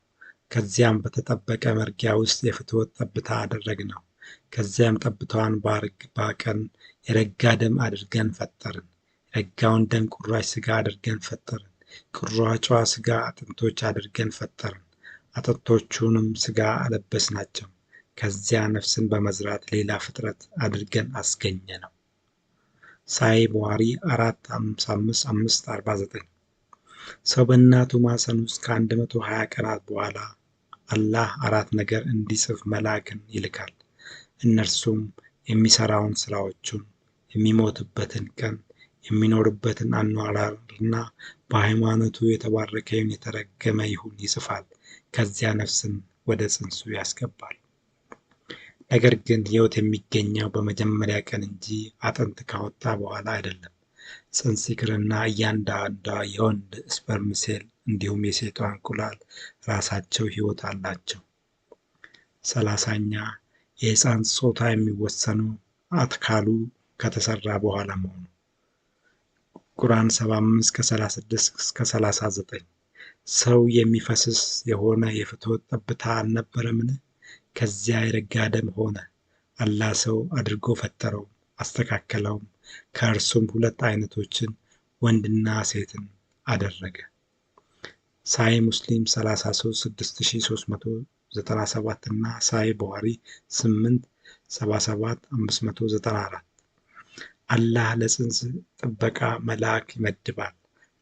ከዚያም በተጠበቀ መርጊያ ውስጥ የፍትወት ጠብታ አደረግነው፣ ከዚያም ጠብታዋን በ40 ቀን የረጋ ደም አድርገን ፈጠርን፣ የረጋውን ደም ቁራጭ ሥጋ አድርገን ፈጠርን፣ ቁራጯ ሥጋ አጥንቶች አድርገን ፈጠርን፣ አጥንቶቹንም ሥጋ አለበስናቸው፣ ከዚያ ነፍስን በመዝራት ሌላ ፍጥረት አድርገን አስገኘነው። ሳሂህ ቡኻሪ 4:55-549 ሰው በእናቱ ማህፀን ውስጥ ከ120 ቀናት በኋላ አላህ 4 ነገር እንዲጽፍ መልአክን ይልካል። እነርሱም የሚሰራውን ስራዎቹን፣ የሚሞትበትን ቀን፣ የሚኖርበትን አኗኗርና በሃይማኖቱ የተባረከ ይሁን የተረገመ ይሁን ይጽፋል። ከዚያ ነፍስን ወደ ጽንሱ ያስገባል። ነገር ግን ሕይወት የሚገኘው በመጀመሪያ ቀን እንጂ አጥንት ካወጣ በኋላ አይደለም። ጽንስ ይቅርና እያንዳንዷ የወንድ ስፐርም ሴል እንዲሁም የሴቷ እንቁላል ራሳቸው ሕይወት አላቸው። 30ኛ የሕፃን ጾታ የሚወሰነው አካሉ ከተሰራ በኋላ መሆኑ። ቁርአን 75:36-39 ሰው የሚፈስስ የሆነ የፍትወት ጠብታ አልነበረምን? ከዚያ የረጋ ደም ሆነ። አላህ ሰው አድርጎ ፈጠረው፣ አስተካከለውም፣ ከእርሱም 2 አይነቶችን ወንድና ሴትን አደረገ። ሳሂህ ሙስሊም 33,6397 እና ሳሂህ ቡኻሪ 8,77,594 አላህ ለጽንስ ጥበቃ መልአክ ይመድባል።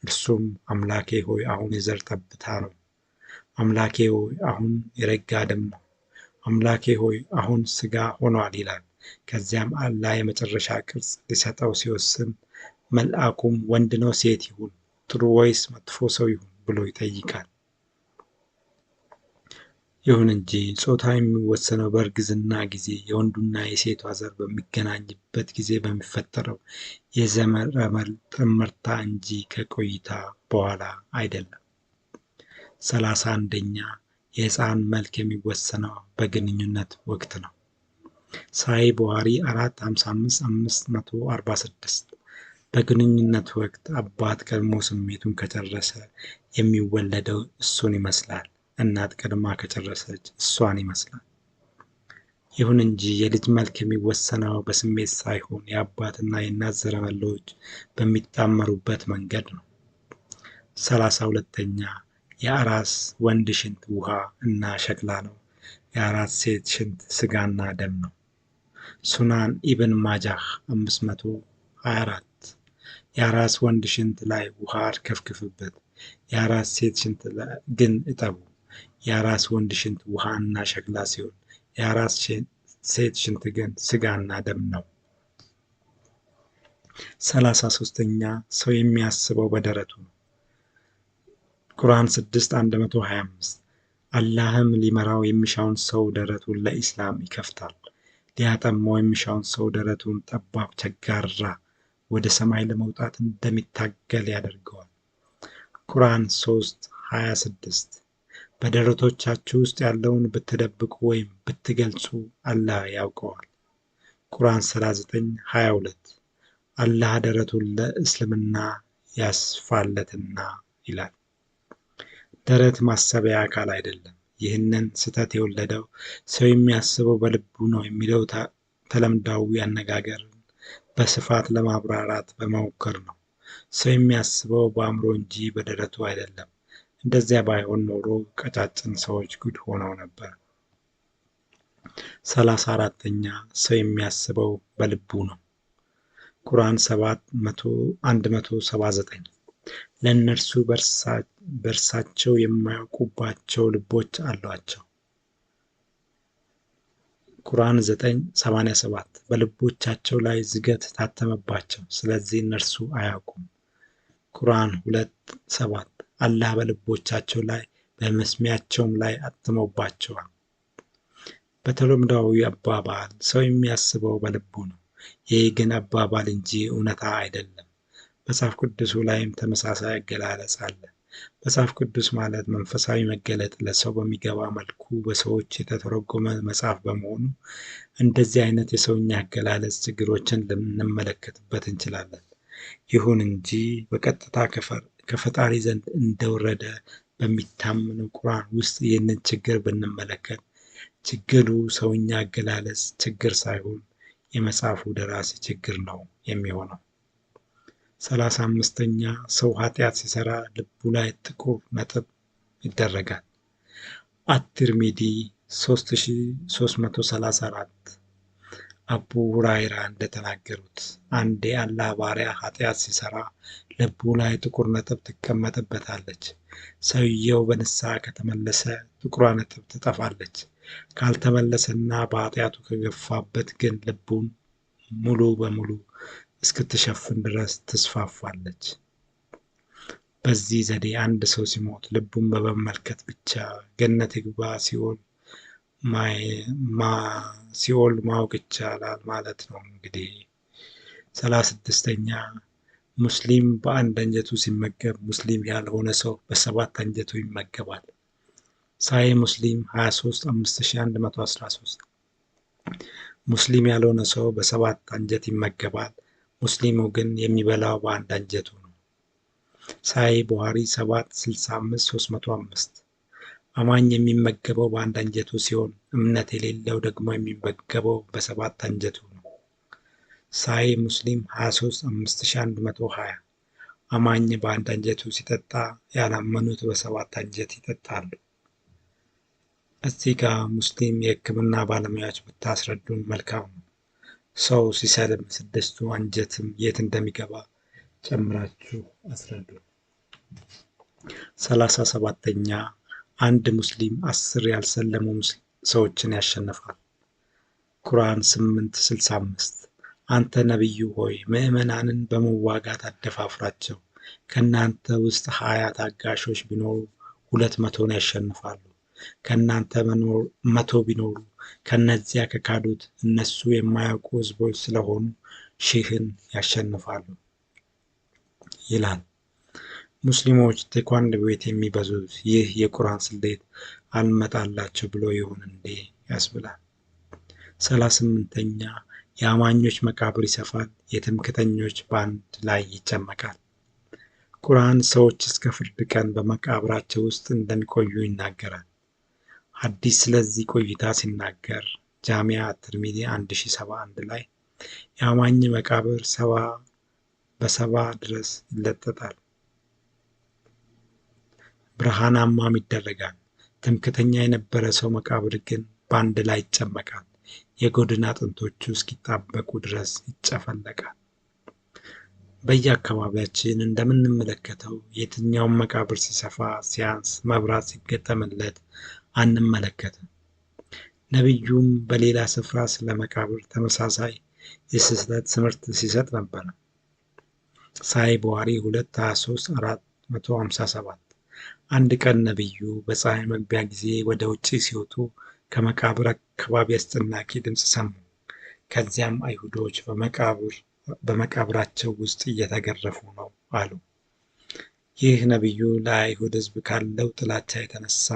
እርሱም አምላኬ ሆይ አሁን የዘር ጠብታ ነው፣ አምላኬ ሆይ አሁን የረጋ ደም ነው፣ አምላኬ ሆይ አሁን ሥጋ ሆኗል ይላል። ከዚያም አላህ የመጨረሻ ቅርጽ ሊሰጠው ሲወስን መልአኩም ወንድ ነው ሴት ይሁን፣ ጥሩ ወይስ መጥፎ ሰው ይሁን ብሎ ይጠይቃል። ይሁን እንጂ ጾታ የሚወሰነው በእርግዝና ጊዜ የወንዱና የሴቷ ዘር በሚገናኝበት ጊዜ በሚፈጠረው የዘረመል ጥምርታ እንጂ ከቆይታ በኋላ አይደለም። 31ኛ የሕፃን መልክ የሚወሰነው በግንኙነት ወቅት ነው። ሳሂህ ቡኻሪ 455-546 በግንኙነት ወቅት አባት ቀድሞ ስሜቱን ከጨረሰ የሚወለደው እሱን ይመስላል፣ እናት ቀድማ ከጨረሰች እሷን ይመስላል። ይሁን እንጂ የልጅ መልክ የሚወሰነው በስሜት ሳይሆን የአባትና የእናት ዘረመሎች በሚጣመሩበት መንገድ ነው። 32ኛ የአራስ ወንድ ሽንት ውሃ እና ሸክላ ነው። የአራስ ሴት ሽንት ስጋና ደም ነው። ሱናን ኢብን ማጃህ 524 የአራስ ወንድ ሽንት ላይ ውሃ አርከፍክፍበት፣ የአራስ ሴት ሽንት ግን እጠቡ። የአራስ ወንድ ሽንት ውሃ እና ሸክላ ሲሆን የአራስ ሴት ሽንት ግን ስጋና ደም ነው። 33ኛ ሰው የሚያስበው በደረቱ ነው። ቁርአን 6:125 አላህም ሊመራው የሚሻውን ሰው ደረቱን ለኢስላም ይከፍታል፣ ሊያጠማው የሚሻውን ሰው ደረቱን ጠባብ ቸጋራ ወደ ሰማይ ለመውጣት እንደሚታገል ያደርገዋል። ቁርአን 3:26 በደረቶቻችሁ ውስጥ ያለውን ብትደብቁ ወይም ብትገልጹ አላህ ያውቀዋል። ቁርአን 39:22 አላህ ደረቱን ለእስልምና ያስፋለትና ይላል። ደረት ማሰቢያ አካል አይደለም። ይህንን ስህተት የወለደው ሰው የሚያስበው በልቡ ነው የሚለው ተለምዳዊ አነጋገርን በስፋት ለማብራራት በመሞከር ነው። ሰው የሚያስበው በአእምሮ እንጂ በደረቱ አይደለም። እንደዚያ ባይሆን ኖሮ ቀጫጭን ሰዎች ጉድ ሆነው ነበር። 34ኛ ሰው የሚያስበው በልቡ ነው። ቁርአን 7:179 ለእነርሱ በእርሳቸው የማያውቁባቸው ልቦች አሏቸው። ቁርአን 9:87 በልቦቻቸው ላይ ዝገት ታተመባቸው፣ ስለዚህ እነርሱ አያውቁም። ቁርአን 2:7 አላህ በልቦቻቸው ላይ በመስሚያቸውም ላይ አትሞባቸዋል። በተለምዷዊ አባባል ሰው የሚያስበው በልቡ ነው። ይህ ግን አባባል እንጂ እውነታ አይደለም። መጽሐፍ ቅዱሱ ላይም ተመሳሳይ አገላለጽ አለ። መጽሐፍ ቅዱስ ማለት መንፈሳዊ መገለጥ ለሰው በሚገባ መልኩ በሰዎች የተተረጎመ መጽሐፍ በመሆኑ እንደዚህ አይነት የሰውኛ አገላለጽ ችግሮችን ልንመለከትበት እንችላለን። ይሁን እንጂ በቀጥታ ከፈጣሪ ዘንድ እንደወረደ በሚታመነው ቁርአን ውስጥ ይህንን ችግር ብንመለከት ችግሩ ሰውኛ አገላለጽ ችግር ሳይሆን የመጽሐፉ ደራሲ ችግር ነው የሚሆነው። 35ኛ ሰው ኃጢአት ሲሰራ ልቡ ላይ ጥቁር ነጥብ ይደረጋል። አት-ትርሚዚ 3334 አቡ ሁራይራ እንደተናገሩት አንድ የአላህ ባሪያ ኃጢአት ሲሰራ ልቡ ላይ ጥቁር ነጥብ ትቀመጥበታለች። ሰውየው በንስሐ ከተመለሰ ጥቁሯ ነጥብ ትጠፋለች። ካልተመለሰና በኃጢአቱ ከገፋበት ግን ልቡን ሙሉ በሙሉ እስክትሸፍን ድረስ ትስፋፋለች። በዚህ ዘዴ አንድ ሰው ሲሞት ልቡን በመመልከት ብቻ ገነት ይግባ ሲኦል ማወቅ ይቻላል ማለት ነው። እንግዲህ 36ኛ ሙስሊም በአንድ አንጀቱ ሲመገብ ሙስሊም ያልሆነ ሰው በሰባት አንጀቱ ይመገባል። ሳሂህ ሙስሊም 23:5113 ሙስሊም ያልሆነ ሰው በሰባት አንጀት ይመገባል፣ ሙስሊሙ ግን የሚበላው በአንድ አንጀቱ ነው። ሳሂህ ቡኻሪ 7:65-305 አማኝ የሚመገበው በአንድ አንጀቱ ሲሆን እምነት የሌለው ደግሞ የሚመገበው በሰባት አንጀቱ ነው። ሳሂህ ሙስሊም 23:5120 አማኝ በአንድ አንጀቱ ሲጠጣ ያላመኑት በሰባት አንጀት ይጠጣሉ። እዚህ ጋር ሙስሊም የሕክምና ባለሙያዎች ብታስረዱን መልካም ነው። ሰው ሲሰልም ስድስቱ አንጀትም የት እንደሚገባ ጨምራችሁ አስረዱ። 37ኛ አንድ ሙስሊም 10 ያልሰለሙ ሰዎችን ያሸንፋል። ቁርአን 8:65 አንተ ነቢዩ ሆይ ምዕመናንን በመዋጋት አደፋፍራቸው፣ ከእናንተ ውስጥ 20 ታጋሾች ቢኖሩ 200ን ያሸንፋሉ። ከእናንተ 100 ቢኖሩ ከነዚያ ከካዱት እነሱ የማያውቁ ሕዝቦች ስለሆኑ 1000ን ያሸንፋሉ ይላል። ሙስሊሞች ቴኳንዶ ቤት የሚበዙት ይህ የቁርአን ስሌት አልመጣላችሁ ብሎ ይሆን እንዴ ያስብላል። 38ኛ የአማኞች መቃብር ይሰፋል፣ የትምክህተኞች በአንድ ላይ ይጨመቃል። ቁርአን ሰዎች እስከ ፍርድ ቀን በመቃብራቸው ውስጥ እንደሚቆዩ ይናገራል። ሐዲስ ስለዚህ ቆይታ ሲናገር ጃሚዓ አት-ትርሚዚ 1071 ላይ የአማኝ መቃብር በሰባ ድረስ ይለጠጣል፣ ብርሃናማም ይደረጋል። ትምክህተኛ የነበረ ሰው መቃብር ግን በአንድ ላይ ይጨመቃል፣ የጎድን አጥንቶቹ እስኪጣበቁ ድረስ ይጨፈለቃል። በየአካባቢያችን እንደምንመለከተው የትኛውም መቃብር ሲሰፋ ሲያንስ መብራት ሲገጠምለት አንመለከትም። ነቢዩም በሌላ ስፍራ ስለ መቃብር ተመሳሳይ የስህተት ትምህርት ሲሰጥ ነበር። ሳሂህ ቡኻሪ 2:23-457 አንድ ቀን ነቢዩ በፀሐይ መግቢያ ጊዜ ወደ ውጪ ሲወጡ ከመቃብር አካባቢ አስጨናቂ ድምፅ ሰሙ። ከዚያም አይሁዶች በመቃብራቸው ውስጥ እየተገረፉ ነው አሉ። ይህ ነቢዩ ለአይሁድ ሕዝብ ካለው ጥላቻ የተነሳ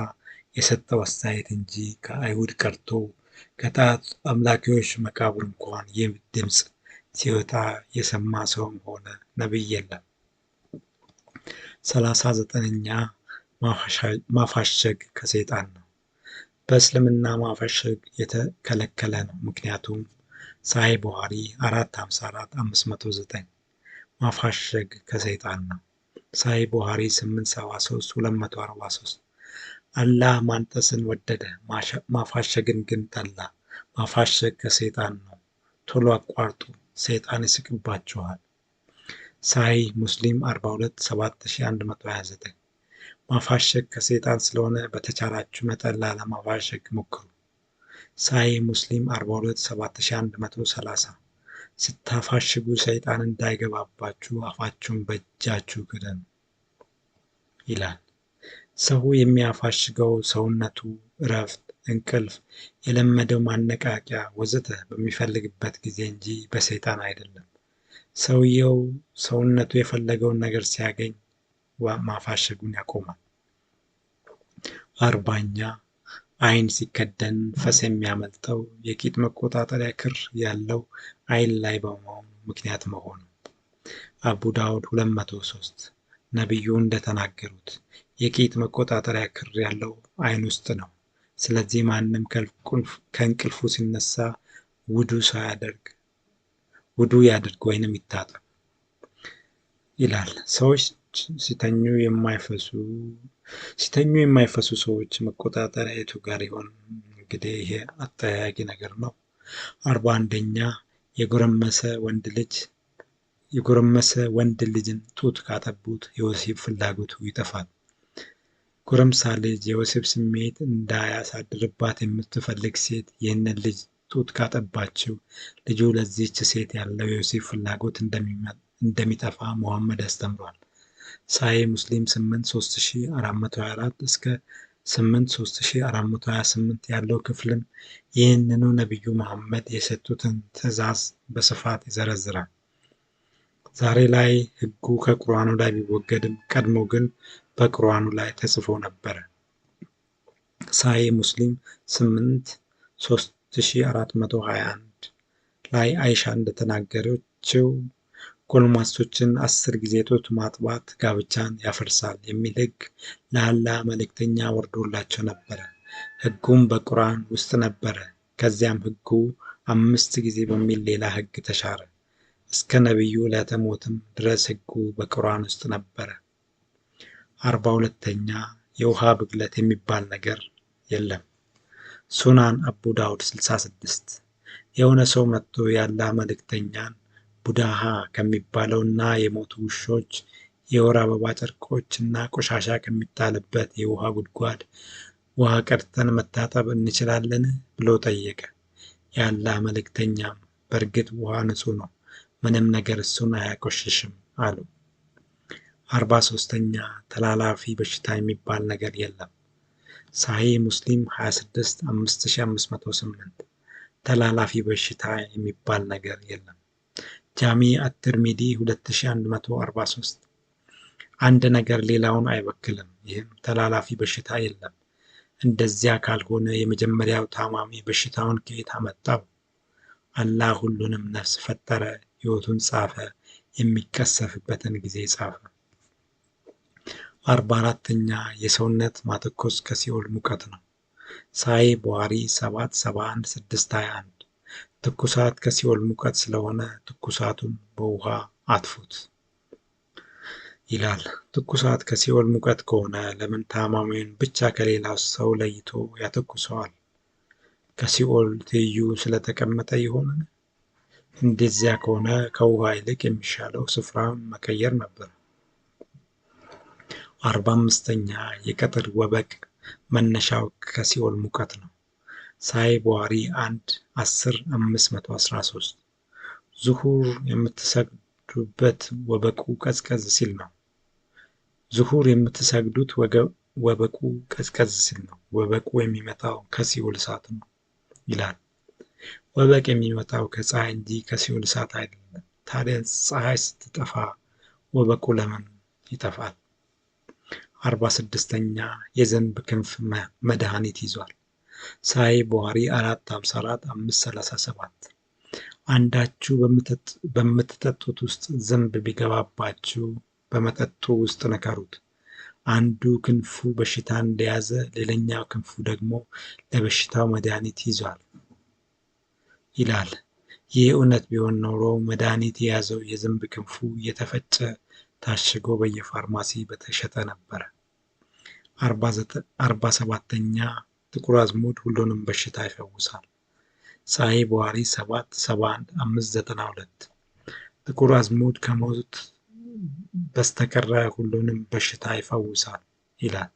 የሰጠው አስተያየት እንጂ ከአይሁድ ቀርቶ ከጣዖት አምላኪዎች መቃብር እንኳን ይህ ድምፅ ሲወጣ የሰማ ሰውም ሆነ ነቢይ የለም። 39ኛ ማፋሸግ ከሰይጣን ነው። በእስልምና ማፋሸግ የተከለከለ ነው። ምክንያቱም ሳሂህ ቡኻሪ 4:54-509 ማፋሸግ ከሰይጣን ነው። ሳሂህ ቡኻሪ 873-243 አላህ ማንጠስን ወደደ፣ ማፋሸግን ግን ጠላ። ማፋሸግ ከሰይጣን ነው፣ ቶሎ አቋርጡ፣ ሰይጣን ይስቅባችኋል። ሳሂህ ሙስሊም 42:7129 ማፋሸግ ከሰይጣን ስለሆነ በተቻላችሁ መጠን ላለማፋሸግ ሞክሩ። ሳሂህ ሙስሊም 42:7130 ስታፋሽጉ ሰይጣን እንዳይገባባችሁ አፋችሁን በእጃችሁ ክደኑ ይላል። ሰው የሚያፋሽገው ሰውነቱ እረፍት፣ እንቅልፍ፣ የለመደው ማነቃቂያ ወዘተ በሚፈልግበት ጊዜ እንጂ በሰይጣን አይደለም። ሰውየው ሰውነቱ የፈለገውን ነገር ሲያገኝ ማፋሸጉን ያቆማል። 40ኛ አይን ሲከደን ፈስ የሚያመልጠው የቂጥ መቆጣጠሪያ ክር ያለው አይን ላይ በመሆኑ ምክንያት መሆኑ። አቡ ዳውድ 203 ነቢዩ እንደተናገሩት የቂጥ መቆጣጠሪያ ክር ያለው አይን ውስጥ ነው። ስለዚህ ማንም ከእንቅልፉ ሲነሳ ውዱ ያድርግ ወይንም ይታጠብ ይላል። ሰዎች ሲተኙ የማይፈሱ ሰዎች መቆጣጠሪያ የቱ ጋር ይሆን? እንግዲህ ይሄ አጠያያቂ ነገር ነው። 41ኛ የጎረመሰ ወንድ ልጅን ጡት ካጠቡት የወሲብ ፍላጎቱ ይጠፋል። ጎረምሳ ልጅ የወሲብ ስሜት እንዳያሳድርባት የምትፈልግ ሴት ይህንን ልጅ ጡት ካጠባችው ልጁ ለዚህች ሴት ያለው የወሲብ ፍላጎት እንደሚጠፋ መሐመድ አስተምሯል። ሳሂህ ሙስሊም 8:3424 እስከ 8:3428 ያለው ክፍልም ይህንኑ ነቢዩ መሐመድ የሰጡትን ትዕዛዝ በስፋት ይዘረዝራል። ዛሬ ላይ ሕጉ ከቁርአኑ ላይ ቢወገድም ቀድሞ ግን በቁርአኑ ላይ ተጽፎ ነበረ። ሳሂህ ሙስሊም 8:3421 ላይ አይሻ እንደተናገረችው ጎልማሶችን 10 ጊዜ ጡት ማጥባት ጋብቻን ያፈርሳል የሚል ሕግ ለአላህ መልእክተኛ ወርዶላቸው ነበረ። ሕጉም በቁርአን ውስጥ ነበረ። ከዚያም ሕጉ 5 ጊዜ በሚል ሌላ ሕግ ተሻረ። እስከ ነቢዩ ዕለተ ሞትም ድረስ ሕጉ በቁርአን ውስጥ ነበረ። 42ኛ የውሃ ብክለት የሚባል ነገር የለም። ሱናን አቡ ዳውድ 66 የሆነ ሰው መጥቶ የአላህ መልእክተኛን ቡዳሃ ከሚባለው እና የሞቱ ውሾች፣ የወር አበባ ጨርቆች እና ቆሻሻ ከሚጣልበት የውሃ ጉድጓድ ውሃ ቀድተን መታጠብ እንችላለን ብሎ ጠየቀ። የአላህ መልእክተኛም በእርግጥ ውሃ ንጹህ ነው፣ ምንም ነገር እሱን አያቆሽሽም አሉ። 43ኛ ተላላፊ በሽታ የሚባል ነገር የለም። ሳሂህ ሙስሊም 26:5508 ተላላፊ በሽታ የሚባል ነገር የለም። ጃሚዕ አት-ትርሚዚ 2143 አንድ ነገር ሌላውን አይበክልም፣ ይህም ተላላፊ በሽታ የለም። እንደዚያ ካልሆነ የመጀመሪያው ታማሚ በሽታውን ከየት አመጣው? አላህ ሁሉንም ነፍስ ፈጠረ፣ ሕይወቱን ጻፈ፣ የሚቀሰፍበትን ጊዜ ጻፈ። 44ኛ የሰውነት ማተኮስ ከሲኦል ሙቀት ነው። ሳሂህ ቡኻሪ 771-621 ትኩሳት ከሲኦል ሙቀት ስለሆነ ትኩሳቱን በውሃ አጥፉት ይላል። ትኩሳት ከሲኦል ሙቀት ከሆነ ለምን ታማሚውን ብቻ ከሌላው ሰው ለይቶ ያተኩሰዋል? ከሲኦል ትይዩ ስለተቀመጠ ይሆን? እንደዚያ ከሆነ ከውሃ ይልቅ የሚሻለው ስፍራውን መቀየር ነበር። 45ኛ የቀትር ወበቅ መነሻው ከሲኦል ሙቀት ነው። ሳሂህ ቡኻሪ 1-10-513 ዙሁር የምትሰግዱበት ወበቁ ቀዝቀዝ ሲል ነው። ዙሁር የምትሰግዱት ወበቁ ቀዝቀዝ ሲል ነው። ወበቁ የሚመጣው ከሲኦል እሳት ነው ይላል። ወበቅ የሚመጣው ከፀሐይ እንጂ ከሲኦል እሳት አይደለም። ታዲያ ፀሐይ ስትጠፋ ወበቁ ለምን ይጠፋል? 46ኛ የዝንብ ክንፍ መድኃኒት ይዟል። ሳሂህ ቡኻሪ 4-54-537 አንዳችሁ በምትጠጡት ውስጥ ዝንብ ቢገባባችሁ በመጠጡ ውስጥ ንከሩት። አንዱ ክንፉ በሽታ እንደያዘ ሌላኛው ክንፉ ደግሞ ለበሽታው መድኃኒት ይዟል ይላል። ይህ እውነት ቢሆን ኖሮ መድኃኒት የያዘው የዝንብ ክንፉ እየተፈጨ ታሽጎ በየፋርማሲ በተሸጠ ነበረ። 47ኛ ጥቁር አዝሙድ ሁሉንም በሽታ ይፈውሳል። ሳሂህ ቡኻሪ 7-71-592 ጥቁር አዝሙድ ከሞት በስተቀረ ሁሉንም በሽታ ይፈውሳል ይላል።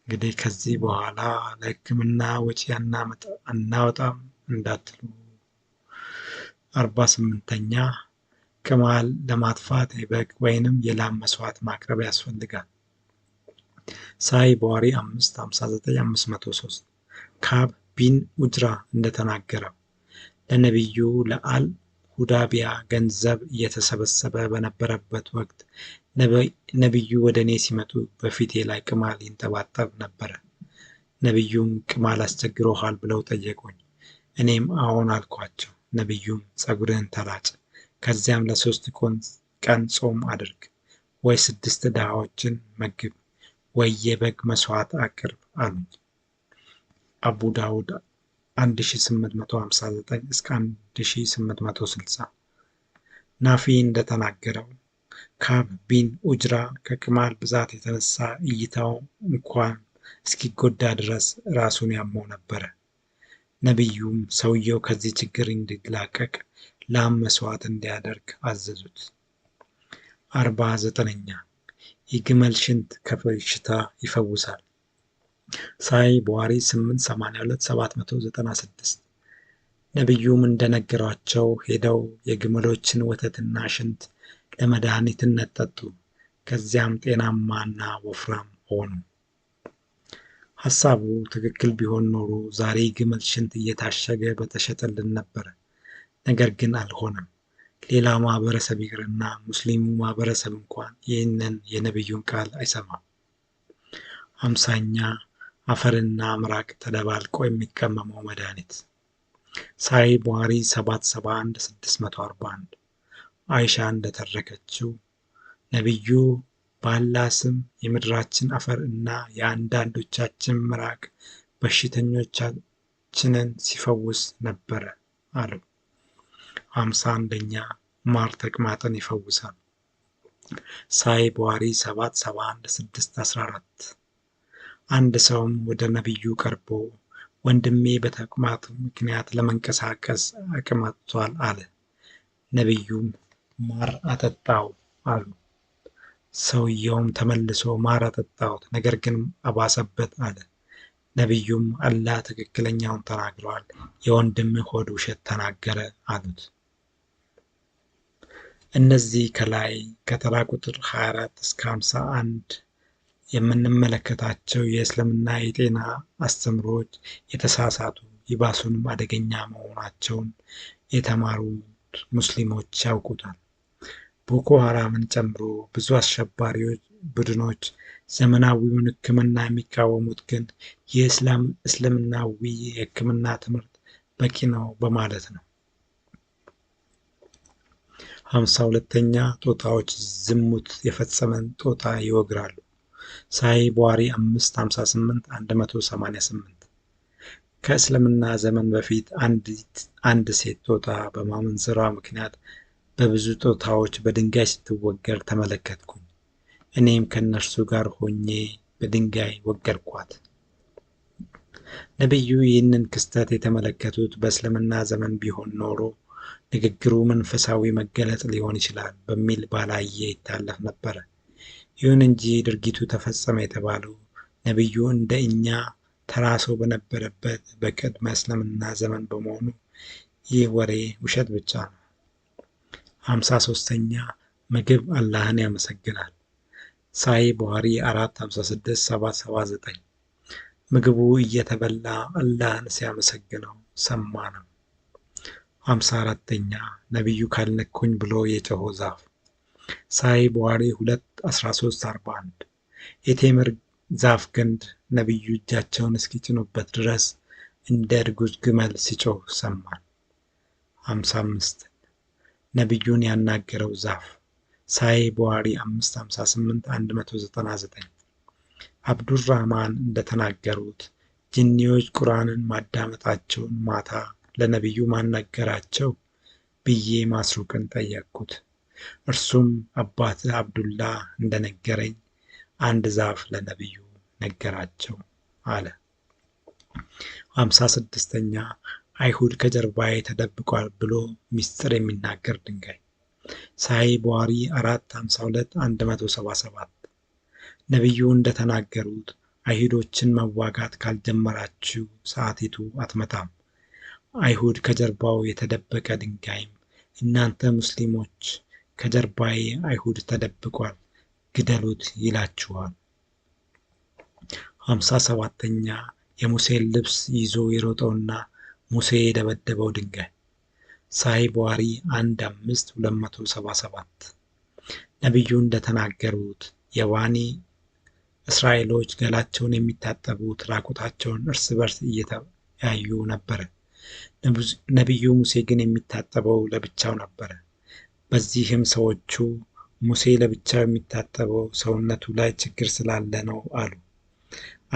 እንግዲህ ከዚህ በኋላ ለሕክምና ወጪ አናወጣም እንዳትሉ። 48ኛ ቅማል ለማጥፋት የበግ ወይንም የላም መስዋዕት ማቅረብ ያስፈልጋል። ሳሂህ ቡኻሪ 5-59-503 ካብ ቢን ኡጅራ እንደተናገረው ለነቢዩ ለአል ሁዳቢያ ገንዘብ እየተሰበሰበ በነበረበት ወቅት ነቢዩ ወደ እኔ ሲመጡ በፊቴ ላይ ቅማል ይንጠባጠብ ነበረ። ነቢዩም ቅማል አስቸግሮሃል ብለው ጠየቁኝ። እኔም አዎን አልኳቸው። ነቢዩም ፀጉርህን ተላጭ፣ ከዚያም ለ3 ቀን ጾም አድርግ፣ ወይ 6 ድሃዎችን መግብ፣ ወይ የበግ መስዋዕት አቅርብ አሉኝ። አቡ ዳውድ 1859-1860 ናፊ እንደተናገረው ካብ ቢን ኡጅራ ከቅማል ብዛት የተነሳ እይታው እንኳን እስኪጎዳ ድረስ ራሱን ያመው ነበረ። ነቢዩም ሰውየው ከዚህ ችግር እንዲላቀቅ ላም መስዋዕት እንዲያደርግ አዘዙት። 49ኛ የግመል ሽንት ከበሽታ ይፈውሳል። ሳሂህ ቡኻሪ 8-82-796 ነቢዩም እንደነገሯቸው ሄደው የግመሎችን ወተትና ሽንት ለመድኃኒትነት ጠጡ። ከዚያም ጤናማና ወፍራም ሆኑ። ሐሳቡ ትክክል ቢሆን ኖሮ ዛሬ ግመል ሽንት እየታሸገ በተሸጠልን ነበረ። ነገር ግን አልሆነም። ሌላው ማህበረሰብ ይቅርና ሙስሊሙ ማህበረሰብ እንኳን ይህንን የነቢዩን ቃል አይሰማም። 50ኛ አፈርና ምራቅ ተደባልቆ የሚቀመመው መድኃኒት። ሳሂህ ቡኻሪ 771-641 አይሻ እንደተረከችው ነቢዩ በአላህ ስም የምድራችን አፈር እና የአንዳንዶቻችን ምራቅ በሽተኞቻችንን ሲፈውስ ነበረ አሉ። 51ኛ ማር ተቅማጥን ይፈውሳል። ሳሂህ ቡኻሪ 771-614 አንድ ሰውም ወደ ነቢዩ ቀርቦ ወንድሜ በተቅማጥ ምክንያት ለመንቀሳቀስ አቅም አጥቷል አለ። ነቢዩም ማር አጠጣው አሉ። ሰውየውም ተመልሶ ማር አጠጣሁት፣ ነገር ግን አባሰበት አለ። ነቢዩም አላህ ትክክለኛውን ተናግሯል፣ የወንድምህ ሆድ ውሸት ተናገረ አሉት። እነዚህ ከላይ ከተራ ቁጥር 24-51 የምንመለከታቸው የእስልምና የጤና አስተምሮች የተሳሳቱ ይባሱንም አደገኛ መሆናቸውን የተማሩት ሙስሊሞች ያውቁታል። ቦኮ ሐራምን ጨምሮ ብዙ አሸባሪ ቡድኖች ዘመናዊውን ሕክምና የሚቃወሙት ግን እስልምናዊ የሕክምና ትምህርት በቂ ነው በማለት ነው። 52ኛ ጦጣዎች ዝሙት የፈጸመን ጦጣ ይወግራሉ። ሳሂህ ቡኻሪ 558 188 ከእስልምና ዘመን በፊት አንድ ሴት ጦጣ በማመንዘሯ ምክንያት በብዙ ጦጣዎች በድንጋይ ስትወገር ተመለከትኩኝ። እኔም ከእነርሱ ጋር ሆኜ በድንጋይ ወገርኳት። ነቢዩ ይህንን ክስተት የተመለከቱት በእስልምና ዘመን ቢሆን ኖሮ ንግግሩ መንፈሳዊ መገለጥ ሊሆን ይችላል በሚል ባላየ ይታለፍ ነበረ። ይሁን እንጂ ድርጊቱ ተፈጸመ የተባለው ነቢዩ እንደ እኛ ተራ ሰው በነበረበት በቅድመ እስልምና ዘመን በመሆኑ ይህ ወሬ ውሸት ብቻ ነው። 53ኛ ምግብ አላህን ያመሰግናል። ሳሂህ ቡኻሪ 456 779 ምግቡ እየተበላ አላህን ሲያመሰግነው ሰማነው። 54ኛ ነቢዩ ካልነኩኝ ብሎ የጮኸው ዛፍ። ሳሂህ ቡኻሪ 2:13-41 የቴምር ዛፍ ግንድ ነቢዩ እጃቸውን እስኪጭኑበት ድረስ እንደ እርጉዝ ግመል ሲጮህ ሰማን። 55 ነቢዩን ያናገረው ዛፍ። ሳሂህ ቡኻሪ 558-199 አብዱራህማን እንደተናገሩት ጅኒዎች ቁርአንን ማዳመጣቸውን ማታ ለነቢዩ ማን ነገራቸው ብዬ ማስሩቅን ጠየቅኩት። እርሱም አባትህ አብዱላህ እንደነገረኝ አንድ ዛፍ ለነቢዩ ነገራቸው አለ። 56ኛ አይሁድ ከጀርባዬ ተደብቋል ብሎ ምስጢር የሚናገር ድንጋይ። ሳሂህ ቡኻሪ 452-177 ነቢዩ እንደተናገሩት አይሁዶችን መዋጋት ካልጀመራችሁ ሰዓቲቱ አትመጣም። አይሁድ ከጀርባው የተደበቀ ድንጋይም እናንተ ሙስሊሞች ከጀርባዬ አይሁድ ተደብቋል ግደሉት ይላችኋል። 57ኛ የሙሴን ልብስ ይዞ የሮጠውና ሙሴ የደበደበው ድንጋይ። ሳሂህ ቡኻሪ 1:5-277 ነቢዩ እንደተናገሩት የባኒ እስራኤሎች ገላቸውን የሚታጠቡት ራቁታቸውን እርስ በርስ እየተያዩ ነበረ። ነቢዩ ሙሴ ግን የሚታጠበው ለብቻው ነበረ። በዚህም ሰዎቹ ሙሴ ለብቻው የሚታጠበው ሰውነቱ ላይ ችግር ስላለ ነው አሉ።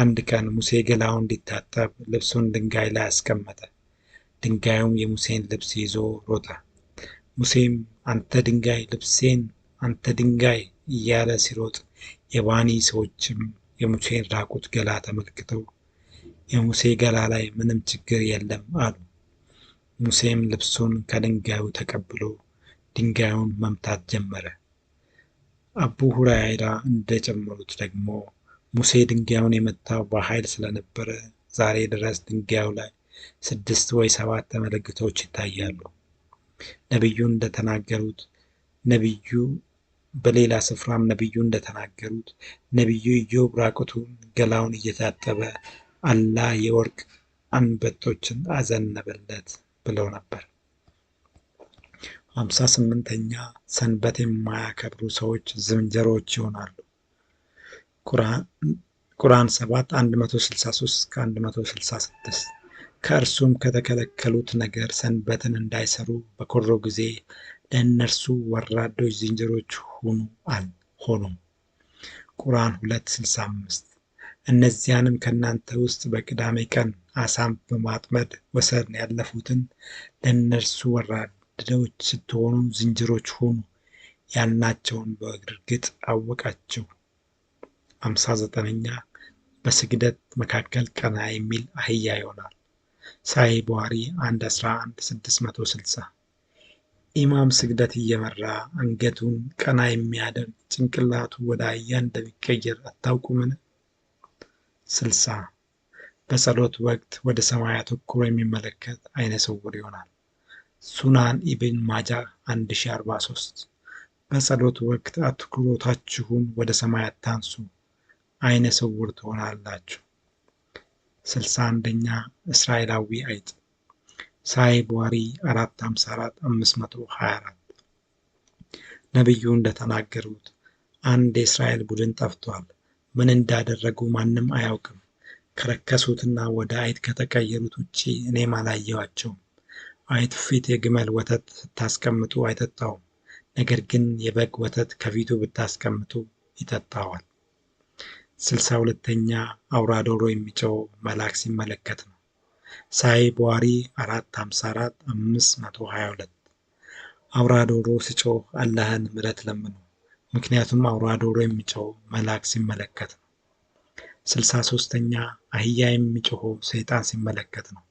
አንድ ቀን ሙሴ ገላውን እንዲታጠብ ልብሱን ድንጋይ ላይ አስቀመጠ። ድንጋዩም የሙሴን ልብስ ይዞ ሮጠ። ሙሴም አንተ ድንጋይ ልብሴን አንተ ድንጋይ እያለ ሲሮጥ የባኒ ሰዎችም የሙሴን ራቁት ገላ ተመልክተው የሙሴ ገላ ላይ ምንም ችግር የለም አሉ። ሙሴም ልብሱን ከድንጋዩ ተቀብሎ ድንጋዩን መምታት ጀመረ። አቡ ሁረይራ እንደጨመሩት ደግሞ ሙሴ ድንጋዩን የመታው በኃይል ስለነበረ ዛሬ ድረስ ድንጋዩ ላይ 6 ወይ 7 ምልክቶች ይታያሉ። ነቢዩ እንደተናገሩት በሌላ ስፍራም ነቢዩ እንደተናገሩት ነቢዩ ኢዮብ ራቁቱን ገላውን እየታጠበ አላህ የወርቅ አንበጦችን አዘነበለት ብለው ነበር። 58ኛ ሰንበት የማያከብሩ ሰዎች ዝንጀሮዎች ይሆናሉ። ቁርአን 7:163-166 ከእርሱም ከተከለከሉት ነገር ሰንበትን እንዳይሰሩ በኮሩ ጊዜ ለእነርሱ ወራዶች ዝንጀሮች ሆኑም። ቁርአን 2:65 እነዚያንም ከእናንተ ውስጥ በቅዳሜ ቀን አሳን በማጥመድ ወሰን ያለፉትን ለእነርሱ ወራዶች ስትሆኑ ዝንጀሮች ሁኑ ያልናቸውን በእርግጥ አወቃችሁ። 59ኛ በስግደት መካከል ቀና የሚል አህያ ይሆናል። ሳሂህ ቡኻሪ 1:11-660 ኢማም ስግደት እየመራ አንገቱን ቀና የሚያደርግ ጭንቅላቱ ወደ አህያ እንደሚቀየር አታውቁምን? 60 በጸሎት ወቅት ወደ ሰማይ አተኩሮ የሚመለከት አይነ ስውር ይሆናል። ሱናን ኢብን ማጃህ 1043 በጸሎት ወቅት አትኩሮታችሁን ወደ ሰማይ አታንሱ፣ አይነ ስውር ትሆናላችሁ። 61ኛ እስራኤላዊ አይጥ። ሳሂህ ቡኻሪ 454-524 ነቢዩ እንደተናገሩት አንድ የእስራኤል ቡድን ጠፍቷል። ምን እንዳደረጉ ማንም አያውቅም። ከረከሱትና ወደ አይጥ ከተቀየሩት ውጪ እኔም አላየኋቸውም። አይጥ ፊት የግመል ወተት ስታስቀምጡ አይጠጣውም፣ ነገር ግን የበግ ወተት ከፊቱ ብታስቀምጡ ይጠጣዋል። 62ኛ አውራ ዶሮ የሚጮኸው መልአክ ሲመለከት ነው። ሳይ ቡኻሪ 454 522 አውራ ዶሮ ሲጮህ አላህን ምሕረት ለምኑ፣ ምክንያቱም አውራ ዶሮ የሚጮኸው መልአክ ሲመለከት ነው። 63ኛ አህያ የሚጮኸው ሰይጣን ሲመለከት ነው።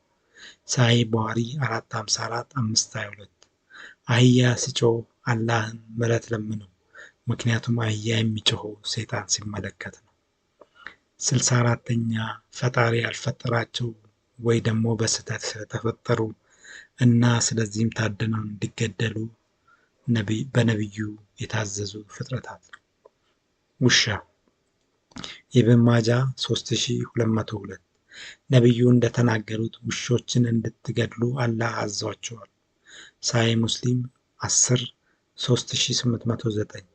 ሳይ ቡኻሪ 454 522 አህያ ሲጮህ አላህን ምሕረት ለምኑ፣ ምክንያቱም አህያ የሚጮኸው ሰይጣን ሲመለከት ነው። 64ኛ ፈጣሪ ያልፈጠራቸው ወይ ደግሞ በስህተት ስለተፈጠሩ እና ስለዚህም ታድነው እንዲገደሉ በነቢዩ የታዘዙ ፍጥረታት። ውሻ ኢብን ማጃ 3202 ነቢዩ እንደተናገሩት ውሾችን እንድትገድሉ አላህ አዟቸዋል። ሳይ ሙስሊም 10 3809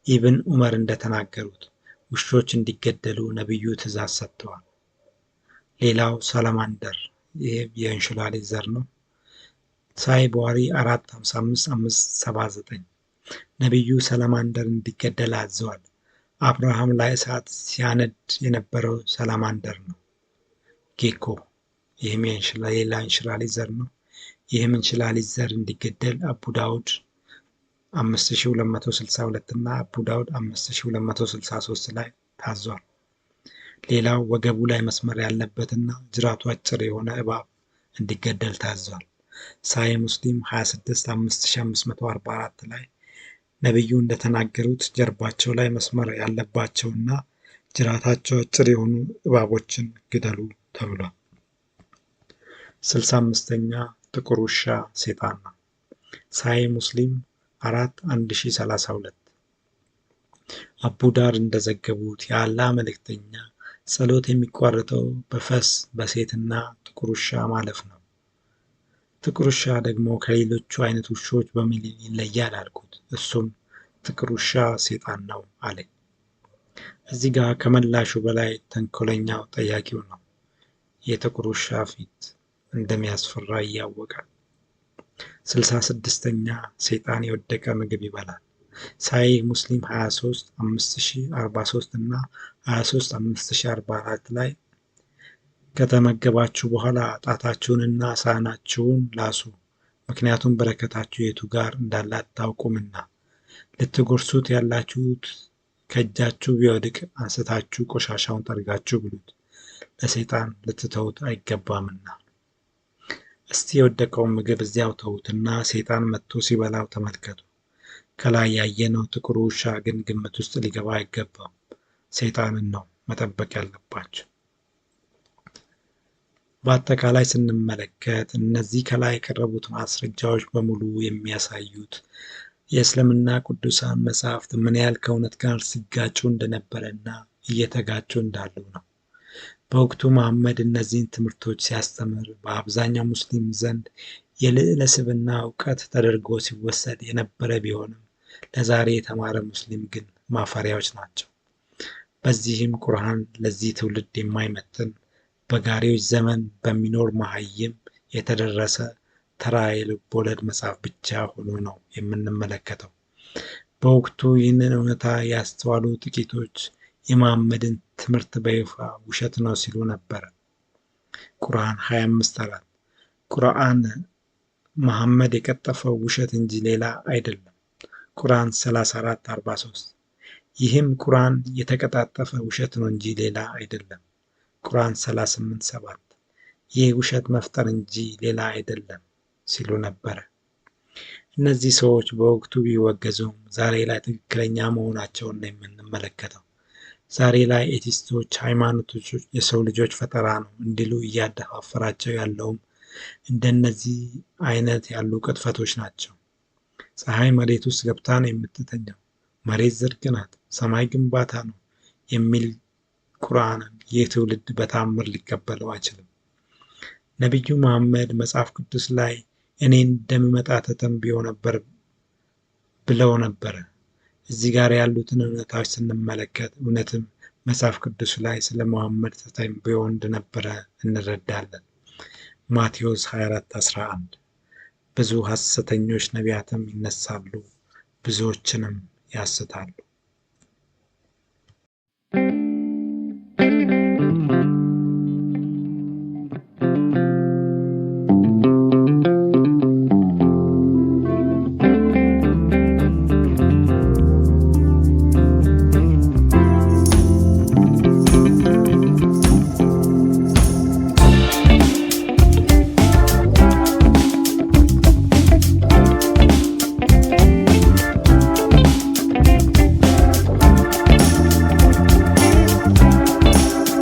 ኢብን ዑመር እንደተናገሩት ውሾች እንዲገደሉ ነቢዩ ትእዛዝ ሰጥተዋል። ሌላው ሰላማንደር፣ ይህ የእንሽላሊት ዘር ነው። ሳይ ቡኻሪ 455-579 ነቢዩ ሰላማንደር እንዲገደል አዘዋል። አብርሃም ላይ እሳት ሲያነድ የነበረው ሰላማንደር ነው። ጌኮ፣ ይህም ሌላ እንሽላሊት ዘር ነው። ይህም እንሽላሊት ዘር እንዲገደል አቡ ዳውድ 5262 እና አቡ ዳውድ 5263 ላይ ታዟል። ሌላው ወገቡ ላይ መስመር ያለበትና ጅራቱ አጭር የሆነ እባብ እንዲገደል ታዟል። ሳይ ሙስሊም 26 5544 ላይ ነቢዩ እንደተናገሩት ጀርባቸው ላይ መስመር ያለባቸውና ጅራታቸው አጭር የሆኑ እባቦችን ግደሉ ተብሏል። 65ኛ ጥቁር ውሻ ሰይጣን ነው። ሳይ ሙስሊም 41032 አቡ ዳር እንደዘገቡት የአላህ መልእክተኛ ጸሎት የሚቋረጠው በፈስ በሴትና ጥቁር ውሻ ማለፍ ነው። ጥቁር ውሻ ደግሞ ከሌሎቹ አይነት ውሾች በምን ይለያል አልኩት። እሱም ጥቁር ውሻ ሰይጣን ነው አለኝ። እዚህ ጋር ከመላሹ በላይ ተንኮለኛው ጠያቂው ነው። የጥቁር ውሻ ፊት እንደሚያስፈራ እያወቀ። 66ኛ ሰይጣን የወደቀ ምግብ ይበላል። ሳይ ሙስሊም 23 5043 እና 23 5044 ላይ ከተመገባችሁ በኋላ ጣታችሁንና ሳህናችሁን ላሱ፣ ምክንያቱም በረከታችሁ የቱ ጋር እንዳለ አታውቁምና። ልትጎርሱት ያላችሁት ከእጃችሁ ቢወድቅ አንስታችሁ ቆሻሻውን ጠርጋችሁ ብሉት፣ ለሰይጣን ልትተውት አይገባምና። እስቲ የወደቀውን ምግብ እዚያው ተዉትና ሰይጣን መጥቶ ሲበላው ተመልከቱ። ከላይ ያየነው ጥቁር ውሻ ግን ግምት ውስጥ ሊገባ አይገባም። ሰይጣንን ነው መጠበቅ ያለባቸው። በአጠቃላይ ስንመለከት እነዚህ ከላይ የቀረቡት ማስረጃዎች በሙሉ የሚያሳዩት የእስልምና ቅዱሳን መጻሕፍት ምን ያህል ከእውነት ጋር ሲጋጩ እንደነበረና እየተጋጩ እንዳሉ ነው። በወቅቱ መሐመድ እነዚህን ትምህርቶች ሲያስተምር በአብዛኛው ሙስሊም ዘንድ የልዕለ ስብዕና እውቀት ተደርጎ ሲወሰድ የነበረ ቢሆንም ለዛሬ የተማረ ሙስሊም ግን ማፈሪያዎች ናቸው። በዚህም ቁርአን ለዚህ ትውልድ የማይመጥን በጋሪዎች ዘመን በሚኖር መሃይም የተደረሰ ተራ የልብ ወለድ መጽሐፍ ብቻ ሆኖ ነው የምንመለከተው። በወቅቱ ይህንን እውነታ ያስተዋሉ ጥቂቶች የመሐመድን ትምህርት በይፋ ውሸት ነው ሲሉ ነበረ። ቁርአን 25:4 ቁርአን መሐመድ የቀጠፈው ውሸት እንጂ ሌላ አይደለም። ቁርአን 34:43 ይህም ቁርአን የተቀጣጠፈ ውሸት ነው እንጂ ሌላ አይደለም። ቁርአን 38:7 ይህ ውሸት መፍጠር እንጂ ሌላ አይደለም ሲሉ ነበረ። እነዚህ ሰዎች በወቅቱ ቢወገዙም ዛሬ ላይ ትክክለኛ መሆናቸውን ነው የምንመለከተው። ዛሬ ላይ ኤቲስቶች ሃይማኖቶች የሰው ልጆች ፈጠራ ነው እንዲሉ እያደፋፈራቸው ያለውም እንደነዚህ አይነት ያሉ ቅጥፈቶች ናቸው። ፀሐይ መሬት ውስጥ ገብታ ነው የምትተኛው፣ መሬት ዝርግ ናት፣ ሰማይ ግንባታ ነው የሚል ቁርአንን ይህ ትውልድ በታምር ሊቀበለው አይችልም። ነቢዩ መሐመድ መጽሐፍ ቅዱስ ላይ እኔ እንደምመጣ ተተንብዮ ነበር ብለው ነበረ። እዚህ ጋር ያሉትን እውነታዎች ስንመለከት እውነትም መጽሐፍ ቅዱስ ላይ ስለ መሐመድ ተተንብዮ እንደነበረ እንረዳለን። ማቴዎስ 24:11 ብዙ ሐሰተኞች ነቢያትም ይነሳሉ፣ ብዙዎችንም ያስታሉ።